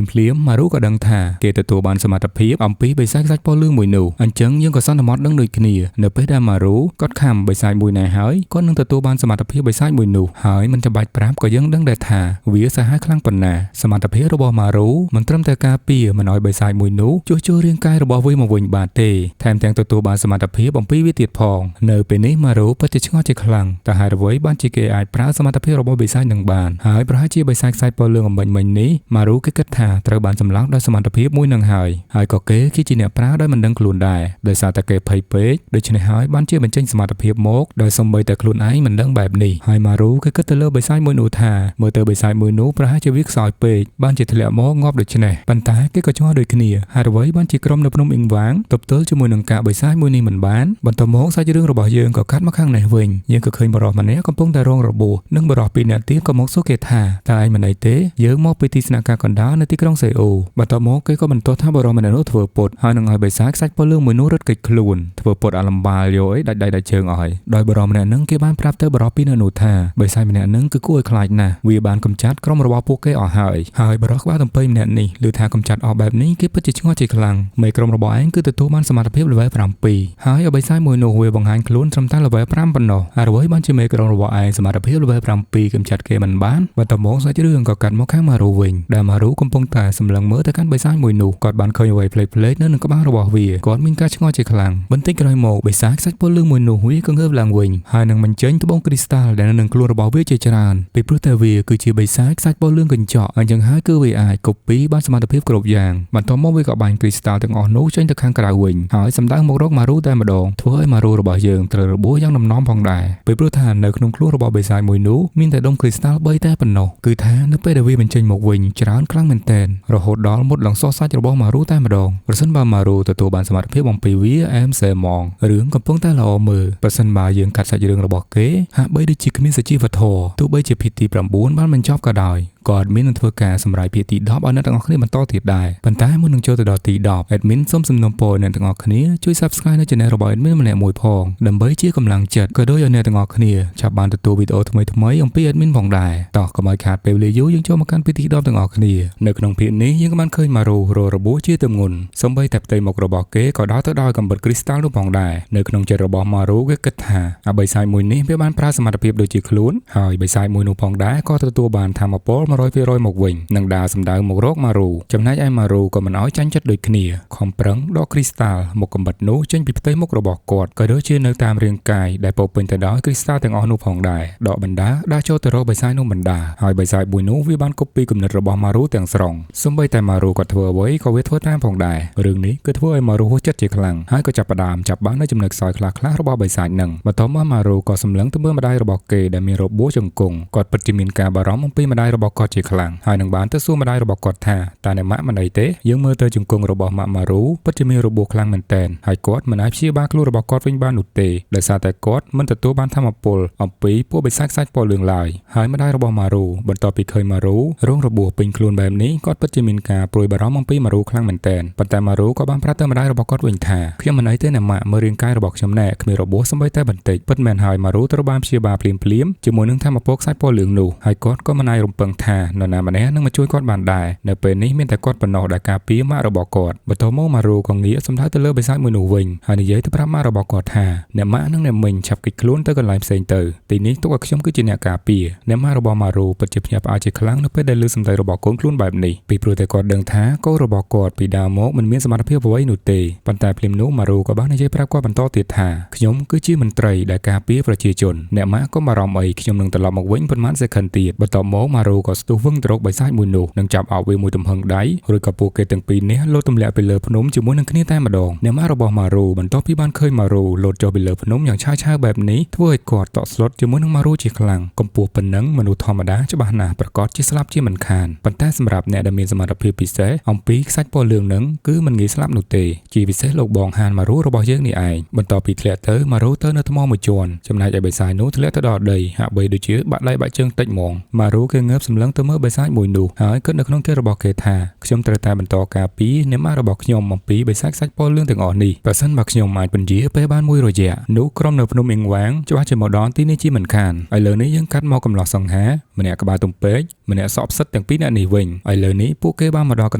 ាភ្លាមម៉ារូក៏ដឹងថាគេទទួលបានសមត្ថភាពអំពីបិសាចខ្សាច់ពណ៌លឿងមួយនោះអញ្ចឹងយើងក៏សន្មតដឹងដូចគ្នានៅពេលដែលម៉ារូគាត់ខំបិសាចមួយណែហើយគាត់នឹងទទួលបានសមត្ថភាពបិសាចមួយនោះហើយមិនចាំបាច់ប្រាប់ក៏យើងដឹងដែរថាវាសាហាវខ្លាំងប៉ុណ្ណាសមត្ថភាពរបស់ម៉ារូមិនត្រឹមតែការពារមិនឲ្យបិសាចមួយនោះជួសជុលរាងកាយរបស់វាមកវិញបានទេថែមទាំងទទួលបានសមត្ថភាពអំពីវាទៀតផងនៅពេលនេះម៉ារូពិតជាឆ្ងល់ជាខ្លាំងតែហេតុអ្វីបានជាគេអាចប្រើសមត្ថភាពរបស់បិសាចនឹងបានហើយប្រហែលជាបិសាចខ្សាច់ពណ៌លឿងអំបញ្ញមិញនេះម៉ារូគេគិតថាត្រូវបានសម្លាប់ដោយសមត្ថភាពមួយនឹងហើយក៏គេគឺជាអ្នកប្រើដោយមិនដឹងខ្លួនដែរដោយសារតែគេភ័យពេកដូច្នេះហើយបានជាបញ្ចេញសមត្ថភាពមកដោយសំបីតែខ្លួនឯងមិនដឹងបែបនេះហើយម៉ារូគេគិតទៅលើបិសាចមួយនោះថាមើលទៅបិសាចមួយនោះប្រហែលជាវាខ្សោយពេកបានជាធ្លាក់មកងាប់ដូច្នេះប៉ុន្តែគេក៏ឆ្ងល់ដូចគ្នាហើយអ្វីបានជាក្រុមនៅភ្នំអ៊ីងវ៉ាងទប់ទល់ជាមួយនឹងការបិសាចមួយនេះមិនបានបន្តមកសាច់រឿងរបស់យើងក៏កាត់មកខាងនេះវិញយើងក៏ឃើញបរិសម្នាក់កំពុងតែរងរបួសនិងបរិសពីរនាក់ទៀតក៏មកសួរគេថាតើឯងមិនអីទេយើងមកពីទីស្នាក់ការកណ្ដាលនៅទីក្រុងសេអ៊ូលបន្ទាប់មកគេក៏បន្តថាបរិសម្នាក់នោះធ្វើពុតហើយនឹងឲ្យបិសាចខ្សាច់ពណ៌លឿងមួយនោះរត់គេចខ្លួនធ្វើពុតអាលំបាលយកអីដាច់ដៃដាច់ជើងអស់ហើយដោយបរិសម្នាក់នឹងគេបានប្រាប់ទៅបរិសពីរនាក់នោះថាបិសាចម្នាក់នឹងគឺគួរឲ្យខ្លាចណាស់វាបានកំចាត់ក្រុមរបស់ពួកគេអស់ហើយបរិសក្បាលទំពៃម្នាក់នេះឮថាកំចាត់អស់បែបនេះគេពិតជាឆ្ងល់ជាខ្លាំងមេក្រុមរបស់ឯងគឺទទួលបានសមត្ថភាព level 7ហើយបិសាចមួយនោះវាបង្ហាញខ្លួនត្រឹមតែ level 5ប៉ុណ្ណោះហើយអ្វីបានជាមេក្រុមរបស់ឯងសមត្ថភាព level 7កំចាត់គេមិនបានបន្ទាប់មកសាច់រឿងក៏កាត់មកខាងម៉ារូវិញដែលម៉ារូកំពុងតែសម្លឹងមើលទៅកាន់បិសាចមួយនោះគាត់បានឃើញអ្វីប្លែកៗនៅនឹងក្បាលរបស់វាគាត់មានការឆ្ងល់ជាខ្លាំងបន្តិចក្រោយមកបិសាចខ្សាច់ពណ៌លឿងមួយនោះវាក៏ងើបឡើងវិញហើយនឹងបញ្ចេញត្បូងគ្រីស្តាល់ដែលនៅនឹងខ្លួនរបស់វាជាច្រើនពីព្រោះតែវាគឺជាបិសាចខ្សាច់ពណ៌លឿងកញ្ចក់អញ្ចឹងហើយគឺវាអាចកូពីបានសមត្ថភាពគ្រប់យ៉ាងបន្ទាប់មកវាក៏បាញ់គ្រីស្តាល់ទាំងអស់នោះចេញទៅខាងក្រៅវិញហើយសម្ដៅមករកម៉ារូតែម្ដងធ្វើឲ្យម៉ារូរបស់យើងត្រូវរបួសយ៉ាងដំណំផងដែរពីព្រោះថានៅក្នុងខ្លួនរបស់បិសាចមួយនោះមានតែដុំគ្រីស្តាល់3តែប៉ុណ្ណោះគឺថានៅពេលដែលវាបញ្ចេញមកវិញច្រើនខ្លាំងមែនទែនរហូតដល់មុតឡើងសោះសាច់របស់ម៉ារូតែម្ដងប្រសិនបើម៉ារូទទួលបានសមត្ថភាពអំពីវាអែមសែហ្មងរឿងកំពុងតែល្អមើលប្រសិនបើយើងកាត់សាច់រឿងរបស់គេហាក់បីដូចជាគ្មានសុជីវធម៌ទោះបីជាភាគទី9បានបញ្ចប់ក៏ដោយក៏អេដមីននឹងធ្វើការសម្រាយភាគទី10ឲ្យអ្នកទាំងអស់គ្នាបន្តទៀតដែរប៉ុន្តែមុននឹងចូលទៅដល់ទី10អេដមីនសូមសំណូមពរអ្នកទាំងអស់គ្នាជួយ Subscribe នៅ Channel របស់អេដមីនម្នាក់មួយផងដើម្បីជាកម្លាំងចិត្តក៏ដូចឲ្យអ្នកទាំងអស់គ្នាចាប់បានទទួលវីដេអូថ្មីៗអំពីអេដមីនផងដែរតោះកុំឲ្យខាតពេលវេលាយូរយើងចូលមកកាន់ភាគទី10ទាំងអស់គ្នានៅក្នុងភាគនេះយើងក៏បានឃើញម៉ារូររបួសជាទម្ងន់សូម្បីតែផ្ទៃមុខរបស់គេក៏ដោតទៅដោយកំបិតគ្រីស្តាល់នោះផងដែរនៅក្នុងចិត្តរបស់ម៉ារូគេគិតថាអាបិសាចមួយនេះវាបានប្រើសមត្ថភាពដូចជាខ្លួនហើយបិសាចមួយនោះផងដែរក៏ទទួលបានថាមពល 100% មកវិញនឹងដើរសម្ដៅមករកម៉ារូចំណែកឯម៉ារូក៏មិនអោយចាញ់ចិត្តដូចគ្នាខំប្រឹងដកគ្រីស្តាល់មកកំបិតនោះចេញពីផ្ទៃមុខរបស់គាត់ក៏ដូចជានៅតាមរាងកាយដែលពោពេញទៅដោយគ្រីស្តាល់ទាំងអស់នោះផងដែរដកបណ្ដាដើរចូលទៅរកបិសាចនោះបណ្ដាហើយបិសាចមួយនោះវាបានកូពីគំនិតរបស់ម៉ារូទាំងស្រុងសូម្បីតែម៉ារូក៏ធ្វើអ្វីក៏វាធ្វើតាមផងដែររឿងនេះគឺធ្វើឲ្យម៉ារូហួសចិត្តជាខ្លាំងហើយក៏ចាប់ផ្ដើមចាប់បាននៅចំណុចខ្សោយខ្លះៗរបស់បិសាចនឹងបន្ទាប់មកម៉ារូក៏សម្លឹងទៅមើលម្ដាយរបស់គេដែលមានរបួសជង្គង់គាត់ពិតជាមានការបារម្ភអំពីម្ដាយរបស់គាត់ជាខ្លាំងហើយនឹងបានទៅសួរម្ដាយរបស់គាត់ថាតើអ្នកម៉ាក់មិនអីទេយើងមើលទៅជង្គង់របស់ម៉ាក់ម៉ារូពិតជាមានរបួសខ្លាំងមែនទែនហើយគាត់មិនអាចព្យាបាលខ្លួនរបស់គាត់វិញបាននោះទេដោយសារតែគាត់មិនទទួលបានធម៌ពលអំពីពួកបិសាចខ្សាច់ពណ៌លឿងឡើយហើយម្ដាយរបស់ម៉ារូបន្ទាប់ពីឃើញម៉ារូរងរបួសពេញខ្លួនបែបនេះគាត់ពិតជាមានការព្រួយបារម្ភអំពីម៉ារូខ្លាំងមែនទែនប៉ុន្តែម៉ារូក៏បានប្រាប់ទៅម្ដាយរបស់គាត់វិញថាខ្ញុំមិនអីទេអ្នកម៉ាក់មើលរាងកាយរបស់ខ្ញុំណែគ្មានរបួសសូម្បីតែបន្តិចពិតមែនហើយម៉ារូត្រូវបានព្យាបាលភ្លាមជាមួយនឹងធម៌ពលខ្សាច់ពណ៌លឿងនោះហើយគាត់ក៏មិនអាចរំពឹងថានរណាម្នាក់នឹងមកជួយគាត់បានដែរនៅពេលនេះមានតែគាត់ប៉ុណ្ណោះដែលការពារម៉ាក់របស់គាត់បន្ទាប់មកម៉ារូក៏ងាកសំដៅទៅលើបិសាចមួយនោះវិញហើយនិយាយទៅប្រាប់ម៉ាក់របស់គាត់ថាអ្នកម៉ាក់និងអ្នកមីងឆាប់គេចខ្លួនទៅកន្លែងផ្សេងទៅទីនេះទុកឲ្យខ្ញុំគឺជាអ្នកការពារអ្នកម៉ាក់របស់ម៉ារូពិតជាភ្ញាក់ផ្អើលជាខ្លាំងនៅពេលដែលឮសំឡេងរបស់កូនខ្លួនបែបនេះពីព្រោះតែគាត់ដឹងថាកូនរបស់គាត់ពីដើមមកមិនមានសមត្ថភាពអ្វីនោះទេប៉ុន្តែភ្លាមនោះម៉ារូក៏បាននិយាយប្រាប់គាត់បន្តទៀតថាខ្ញុំគឺជាមន្ត្រីដែលការពារប្រជាជនអ្នកម៉ាក់កុំបារម្ភអីខ្ញុំនឹងត្រឡប់មកវិញប៉ុន្មានសេខិនទៀតបន្ទាប់មកម៉ារូក៏ ស្ទុះវឹងទៅរកបិសាចមួយនោះនឹងចាប់អោបវាមួយទំហឹងដៃរួចក៏ពួកគេទាំងពីរនេះលោតទម្លាក់ទៅលើភ្នំជាមួយនឹងគ្នាតែម្ដងអ្នកម៉ាក់របស់ម៉ារូបន្ទាប់ពីបានឃើញម៉ារូលោតចុះពីលើភ្នំយ៉ាងឆាវៗបែបនេះធ្វើឲ្យគាត់តក់ស្លុតជាមួយនឹងម៉ារូជាខ្លាំងកម្ពស់ប៉ុណ្ណឹងមនុស្សធម្មតាច្បាស់ណាស់ប្រកាសជាស្លាប់ជាមិនខានប៉ុន្តែសម្រាប់អ្នកដែលមានសមត្ថភាពពិសេសអំពីខ្សាច់ពណ៌លឿងនឹងគឺមិនងាយស្លាប់នោះទេជាពិសេសលោកបងហានម៉ារូរបស់យើងនេះឯងបន្ទាប់ពីធ្លាក់ទៅម៉ារូទៅនៅថ្មមួយជាន់ចំណែកឯបិសាចនោះធ្លាក់ទៅដល់ដីហាក់បីដូចជាបាក់ដៃបាក់ជើងតិចហ្មងម៉ារូគេងើបសម្លឹងទៅមើលបិសាចមួយនោះហើយគិតនៅក្នុងចិត្តរបស់គេថាខ្ញុំត្រូវតែបន្តការពារអ្នកម៉ាក់របស់ខ្ញុំអំពីបិសាចខ្សាច់ពណ៌លឿងទាំងអស់នេះប្រសិនបើខ្ញុំអាចពន្យាពេលបានមួយរយៈនោះក្រុមនៅភ្នំអៀងវាងច្បាស់ជាមកដល់ទីនេះជាមិនខានឥឡូវនេះយើងកាត់មកកំឡោះសង្ហាម្នាក់ក្បាលទំពេកម្នាក់សក់ផ្សិតទាំងពីរអ្នកនេះវិញឥឡូវនេះពួកគេបានមកដល់ក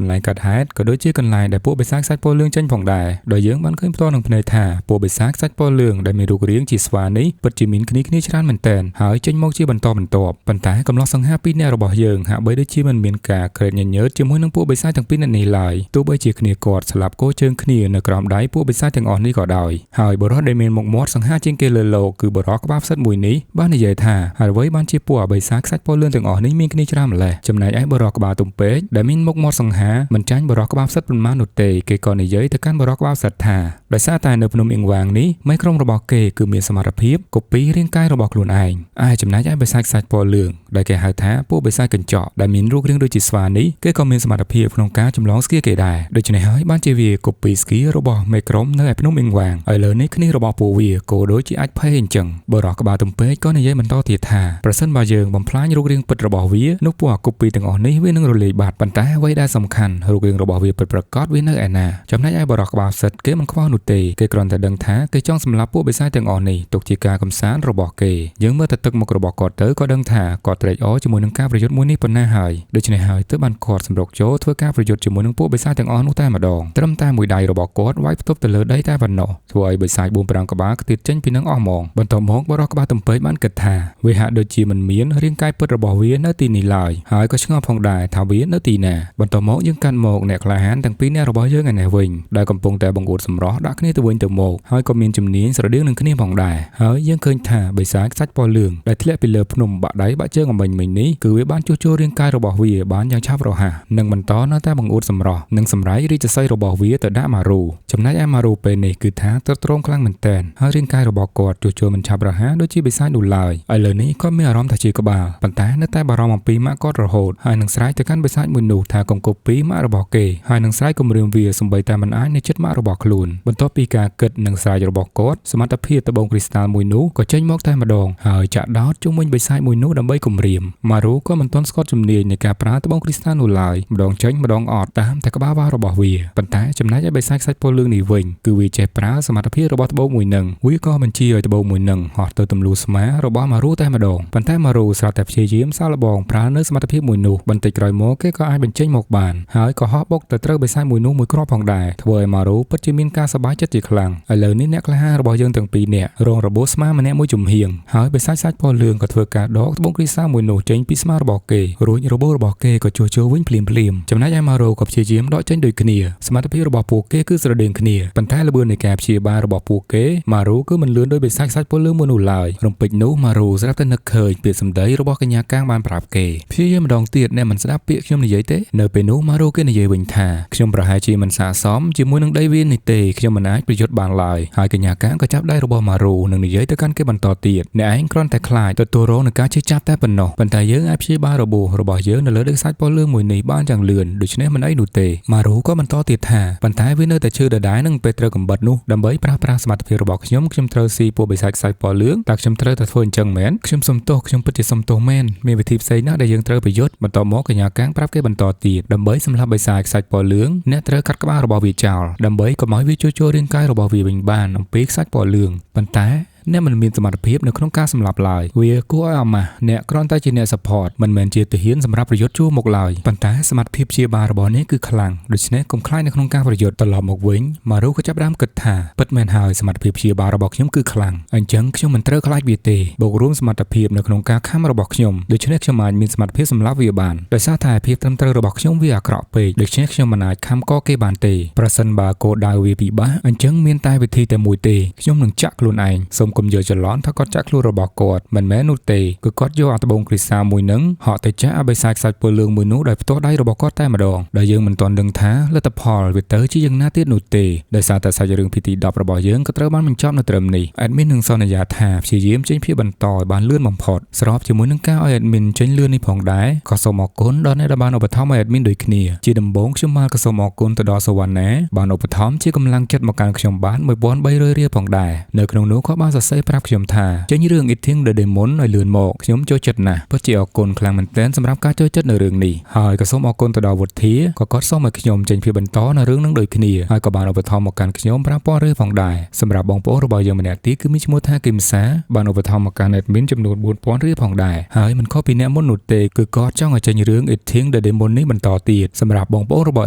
ន្លែងកាត់ហេតុក៏ដូចជាកន្លែងដែលពួកបិសាចខ្សាច់ពណ៌លឿងចេញផងដែរដោយយើងបានឃើញផ្ទាល់នឹងភ្នែកថាពួកបិសាចខ្សាច់ពណ៌លឿងដែលមានរូបរាងជាស្វានេះពិតជាមានគ្នាច្រើនមែនទែនហើយចេញមកជាបន្តបន្ទាប់ប៉ុន្តែកំឡោះសង្ហាពីរអ្នករបស់យើងហាក់បីដូចជាមិនមានការក្រេតញញើតជាមួយនឹងពួកបិសាចទាំងពីរអ្នកនេះឡើយទោះបីជាគ្នាគាត់ស្លាប់គោជើងគ្នានៅក្រោមដៃពួកបិសាចទាំងអស់នេះក៏ដោយហើយបុរសដែលមានមុខមាត់សង្ហាជាងគេលើលោកគឺបុរសក្បាលផ្សិតមួយនេះបាននិយាយថាហើយអ្វីបានជាពួកបិសាចខ្សាច់ពណ៌លឿងទាំងអស់នេះមានគ្នាច្រើនម្ល៉េះចំណែកឯបុរសក្បាលទំពេកដែលមានមុខមាត់សង្ហាមិនចាញ់បុរសក្បាលផ្សិតប៉ុន្មាននោះទេគេក៏និយាយទៅកាន់បុរសក្បាលផ្សិតថាដោយសារតែនៅភ្នំអៀងវាងនេះមេក្រុមរបស់គេគឺមានសមត្ថភាពកូពីរាងកាយរបស់ខ្លួនឯងចំណែកឯបិសាចខ្សាច់ពណ៌លឿងដែលគេហៅថាពួកបិសាចកញ្ចក់ដែលមានរូបរាងដូចជាស្វានេះគេក៏មានសមត្ថភាពក្នុងការចម្លងស្គីគេដែរដូច្នេះហើយបានជាវាកូពីស្គីរបស់មេក្រុមនៅឯភ្នំអៀងវាងឥឡូវនេះគ្នារបស់ពួកវាក៏ដូចជាអាចភ័យអញ្ចឹងបុរសក្បាលទំពេកក៏និយាយបន្តទៀតថាប្រសិនបើយើងបំផ្លាញរូបរាងពិតរបស់វានោះពួកកូពីទាំងអស់នេះវានឹងរលាយបាត់ប៉ុន្តែអ្វីដែលសំខាន់រូបរាងរបស់វាពិតប្រាកដវានៅឯណាចំណែកឯបុរសក្បាលផ្សិតគេមិនខ្វល់នោះទេគេគ្រាន់តែដឹងថាគេចង់សម្លាប់ពួកបិសាចទាំងអស់នេះទុកជាការកំសាន្តរបស់គេយើងមើលទៅទឹកមុខរបស់គាត់ទៅក៏ដឹងថាគាត់ត្រេកអរជាមួយនឹងការប្រយុទ្ធមួយនេះប៉ុណ្ណាហើយដូច្នេះហើយទើបបានគាត់សម្រុកចូលធ្វើការប្រយុទ្ធជាមួយនឹងពួកបិសាចទាំងអស់នោះតែម្ដងត្រឹមតែមួយដៃរបស់គាត់វាយផ្ទប់ទៅលើដីតែប៉ុណ្ណោះធ្វើឲ្យបិសាច4-5ក្បាលខ្ទាតចេញពីនឹងអស់ហ្មងបន្ទាប់មកបុរសក្បាលទំពេកបានគិតថាវាហាក់ដូចជាមិនមានរាងកាយពិតរបស់វានៅទីនេះឡើយហើយក៏ឆ្ងល់ផងដែរថាវានៅទីណាបន្ទាប់មកយើងកាន់មកអ្នកក្លាហានទាំងពីរអ្នករបស់យើងឯនេះវិញដែលកំពុងតែបង្អួតសម្រស់ដាក់គ្នាទៅវិញទៅមកហើយក៏មានជំនាញស្រដៀងនឹងគ្នាផងដែរហើយយើងឃើញថាបិសាចខ្សាច់ពណ៌លឿងដែលធ្លាក់ពីលើភ្នំបាក់ដៃបាក់ជើងអំបញ្ញមិញនេះគឺវាបានជួសជុលរាងកាយរបស់វាបានយ៉ាងឆាប់រហ័សនិងបន្តនៅតែបង្អួតសម្រស់និងសម្រៃរាជសីរបស់វាទៅដាក់ម៉ារូចំណែកឯម៉ារូពេលនេះគឺថាទ្រុឌទ្រោមខ្លាំងមែនទែនហើយរាងកាយរបស់គាត់ជួសជុលមិនឆាប់រហ័សដូចជាបិសាចនោះឡើយឥឡូវនេះគាត់មានអារម្មណ៍ថាជាក្បាលប៉ុន្តែនៅតែបារម្ភអំពីម៉ាក់គាត់រហូតហើយនឹងស្រែកទៅកាន់បិសាចមួយនោះថាកុំគប់ពីម៉ាក់របស់គេហើយនឹងស្រែកគំរាមវាសម្បីតែមិនអាចនៅជិតម៉ាក់របស់ខ្លួនបន្ទាប់ពីការគិតនិងស្រែករបស់គាត់សមត្ថភាពត្បូងគ្រីស្តាល់មួយនោះក៏ចេញមកតែម្ដងហើយចាក់ដោតជុំវិញបិសាចមួយនោះដើម្បីគំរាមម៉ារូក៏មិនទាន់ស្គាល់ជំនាញនៃការប្រើត្បូងគ្រីស្តាល់នោះឡើយម្ដងចេញម្ដងអត់តាមតែក្បាលវ៉ារបស់វាប៉ុន្តែចំណែកឯបិសាចខ្សាច់ពណ៌លឿងនេះវិញគឺវាចេះប្រើសមត្ថភាពរបស់ត្បូងមួយនឹងវាក៏បញ្ជាឲ្យត្បូងមួយនឹងហោះទៅទម្លូស្មារបស់ម៉ារូតែម្ដងប៉ុន្តែម៉ារូស្រាប់តែព្យាយាមសាកល្បងប្រើនៅសមត្ថភាពមួយនោះបន្តិចក្រោយមកគេក៏អាចបញ្ចេញមកបានហើយក៏ហោះបុកទៅត្រូវបិសាចមួយនោះមួយគ្រាប់ផងដែរធ្វើឲ្យម៉ារូពិតជាមានការសប្បាយចិត្តជាខ្លាំងឥឡូវនេះអ្នកក្លាហានរបស់យើងទាំងពីរនាក់រងរបួសស្មាម្នាក់មួយជំហៀងហើយបិសាចខ្សាច់ពណ៌លឿងក៏ធ្វើការដកត្បូងគ្រីស្តាល់មួយនោះចេញពីស្មារបស់គេរួចរបួសរបស់គេក៏ជួសជុលវិញភ្លាមចំណែកឯម៉ារូក៏ព្យាយាមដកចេញដូចគ្នាសមត្ថភាពរបស់ពួកគេគឺស្រដៀងគ្នាប៉ុន្តែល្បឿននៃការព្យាបាលរបស់ពួកគេម៉ារូគឺមិនលឿនដោយបិសាចខ្សាច់ពណ៌លឿងមួយនោះឡើយរំពេចនោះម៉ារូស្រាប់តែនឹកឃើញពាក្យសម្ដីរបស់កញ្ញាកាងបានប្រាប់គេព្យាយាមម្ដងទៀតអ្នកមិនស្ដាប់ពាក្យខ្ញុំនិយាយទេនៅពេលនោះម៉ារូគេនិយាយវិញថាខ្ញុំប្រហែលជាមិនស័ក្តិសមជាមួយនឹងដីវានេះទេខ្ញុំមិនអាចប្រយុទ្ធបានឡើយហើយកញ្ញាកាងក៏ចាប់ដៃរបស់ម៉ារូនិងនិយាយទៅកាន់គេបន្តទៀតអ្នកឯងគ្រាន់តែខ្លាចទទួលរងនឹងការជិះចាប់តែប៉ុណ្ណោះប៉ុន្តែយើងអាចព្យាបាលរបួសរបស់យើងនៅលើដីខ្សាច់ពណ៌លឿងមួយនេះបានយ៉ាងលឿនដូច្នេះមិនអីនោះទេម៉ារូក៏បន្តទៀតថាប៉ុន្តែវានៅតែឈឺដដែលនឹងពេលត្រូវកំបិតនោះដើម្បីប្រាស្រ័យសមត្ថភាពរបស់ខ្ញុំត្រូវស៊ីពួកបិសាចខ្សាច់ពណ៌លឿងតើខ្ញុំត្រូវតែធ្វើអញ្ចឹងមែនខ្ញុំសុំទោសខ្ញុំពិតជាសុំទោសមែនមានវិធីផ្សេងណាស់ដែលយើងត្រូវប្រយុទ្ធបន្តមកកញ្ញាកាងប្រាប់គេបន្តទៀតដើម្បីសម្លាប់បិសាចខ្សាច់ពណ៌លឿងអ្នកត្រូវកាត់ក្បាលរបស់វាចោលដើម្បីកុំឲ្យវាជួសជុលរាងកាយរបស់វាវិញបានអំពីខ្សាច់ពណ៌លឿងប៉ុន្តែអ្នកមិនមានសមត្ថភាពនៅក្នុងការសម្លាប់ឡើយវាគួរឲ្យអាម៉ាស់អ្នកគ្រាន់តែជាអ្នក support មិនមែនជាទាហានសម្រាប់ប្រយុទ្ធជួរមុខឡើយប៉ុន្តែសមត្ថភាពព្យាបាលរបស់នេះគឺខ្លាំងដូច្នេះកុំខ្លាចនៅក្នុងការប្រយុទ្ធត្រឡប់មកវិញម៉ារូក៏ចាប់ផ្ដើមគិតថាពិតមែនហើយសមត្ថភាពព្យាបាលរបស់ខ្ញុំគឺខ្លាំងអញ្ចឹងខ្ញុំមិនត្រូវខ្លាចវាទេបូករួមសមត្ថភាពនៅក្នុងការខំរបស់ខ្ញុំដូច្នេះខ្ញុំអាចមានសមត្ថភាពសម្លាប់វាបានដោយសារតែភាពត្រឹមត្រូវរបស់ខ្ញុំវាអាក្រក់ពេកដូច្នេះខ្ញុំមិនអាចខំកគេបានទេប្រសិនបើគោលដៅវាពិបាកអញ្ចឹងមានតែវិធីតែមួយទេខ្ញុំនឹងចាក់ខ្លួនឯងសូម ខ្ញុំគុំយកច្រឡំថាគាត់ចាក់ខ្លួនរបស់គាត់មិនមែននោះទេគឺគាត់យកអាត្បូងគ្រីសាមួយនឹងហក់ទៅចាក់ឲ្យបិសាចខ្សាច់ពលលឿងមួយនោះដោយផ្ទាល់ដៃរបស់គាត់តែម្ដងដែលយើងមិនទាន់ដឹងថាលទ្ធផលវាទៅជាយ៉ាងណាទៀតនោះទេដោយសារតែសាច់រឿងភាគទី10របស់យើងក៏ត្រូវបានបញ្ចប់នៅត្រឹមនេះ admin នឹងសន្យាថាព្យាយាមចេញភាពបន្តឲ្យបានលឿនបំផុតស្របជាមួយនឹងការឲ្យ admin ចេញលឿននេះផងដែរក៏សូមអរគុណដល់អ្នកដែលបានឧបត្ថម្ភឲ្យ admin ដូចគ្នាជាដំបូងខ្ញុំបានក៏សូមអរគុណទៅដល់សវណ្ណាបានឧបត្ថម្ភជាកម្លាំងចិត្តមកកាន់ខ្ញុំបាន1300រៀលផងដែរនៅក្នុងនោះក៏បានសរសេរប្រាប់ខ្ញុំថាចេញរឿង Eating the Demon ឲ្យលឿនមកខ្ញុំចូលចិត្តណាស់ពិតជាអរគុណខ្លាំងមែនទែនសម្រាប់ការចូលចិត្តនៅរឿងនេះហើយក៏សូមអរគុណទៅដល់វុធាក៏គាត់សូមឲ្យខ្ញុំចេញភាពបន្តនៅរឿងនឹងដូចគ្នាហើយក៏បានឧបត្ថម្ភមកកាន់ខ្ញុំ5000រៀលផងដែរសម្រាប់បងប្អូនរបស់យើងម្នាក់ទៀតគឺមានឈ្មោះថាគឹមសាបានឧបត្ថម្ភមកកាន់ admin ចំនួន4000រៀលផងដែរហើយមិនខុសពីអ្នកមុននោះទេគឺគាត់ចង់ឲ្យចេញរឿង Eating the Demon នេះបន្តទៀតសម្រាប់បងប្អូនរបស់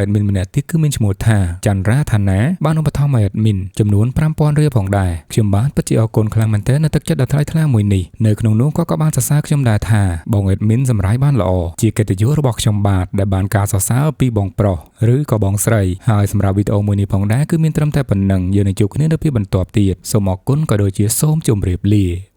admin ម្នាក់ទៀតគឺមានឈ្មោះថាចន្ទរាថាណាបានឧបត្ថម្ភឲ្យ admin ចំនួន5000រៀលផងដែរខ្ញុំបាទពិតជាអរគុណខ្លាំងមែនទែននៅទឹកចិត្តដ៏ថ្លៃថ្លាមួយនេះនៅក្នុងនោះក៏បានសរសើរខ្ញុំដែរថាបង admin សម្រាប់បានល្អជាកិត្តិយសរបស់ខ្ញុំបាទដែលបានការសរសើរពីបងប្រុសឬក៏បងស្រីហើយសម្រាប់វីដេអូមួយនេះផងដែរគឺមានត្រឹមតែប៉ុណ្្នឹងយើងនឹងជួបគ្នានៅពេលបន្ទាប់ទៀតសូមអរគុណក៏ដូចជាសូមជម្រាបលា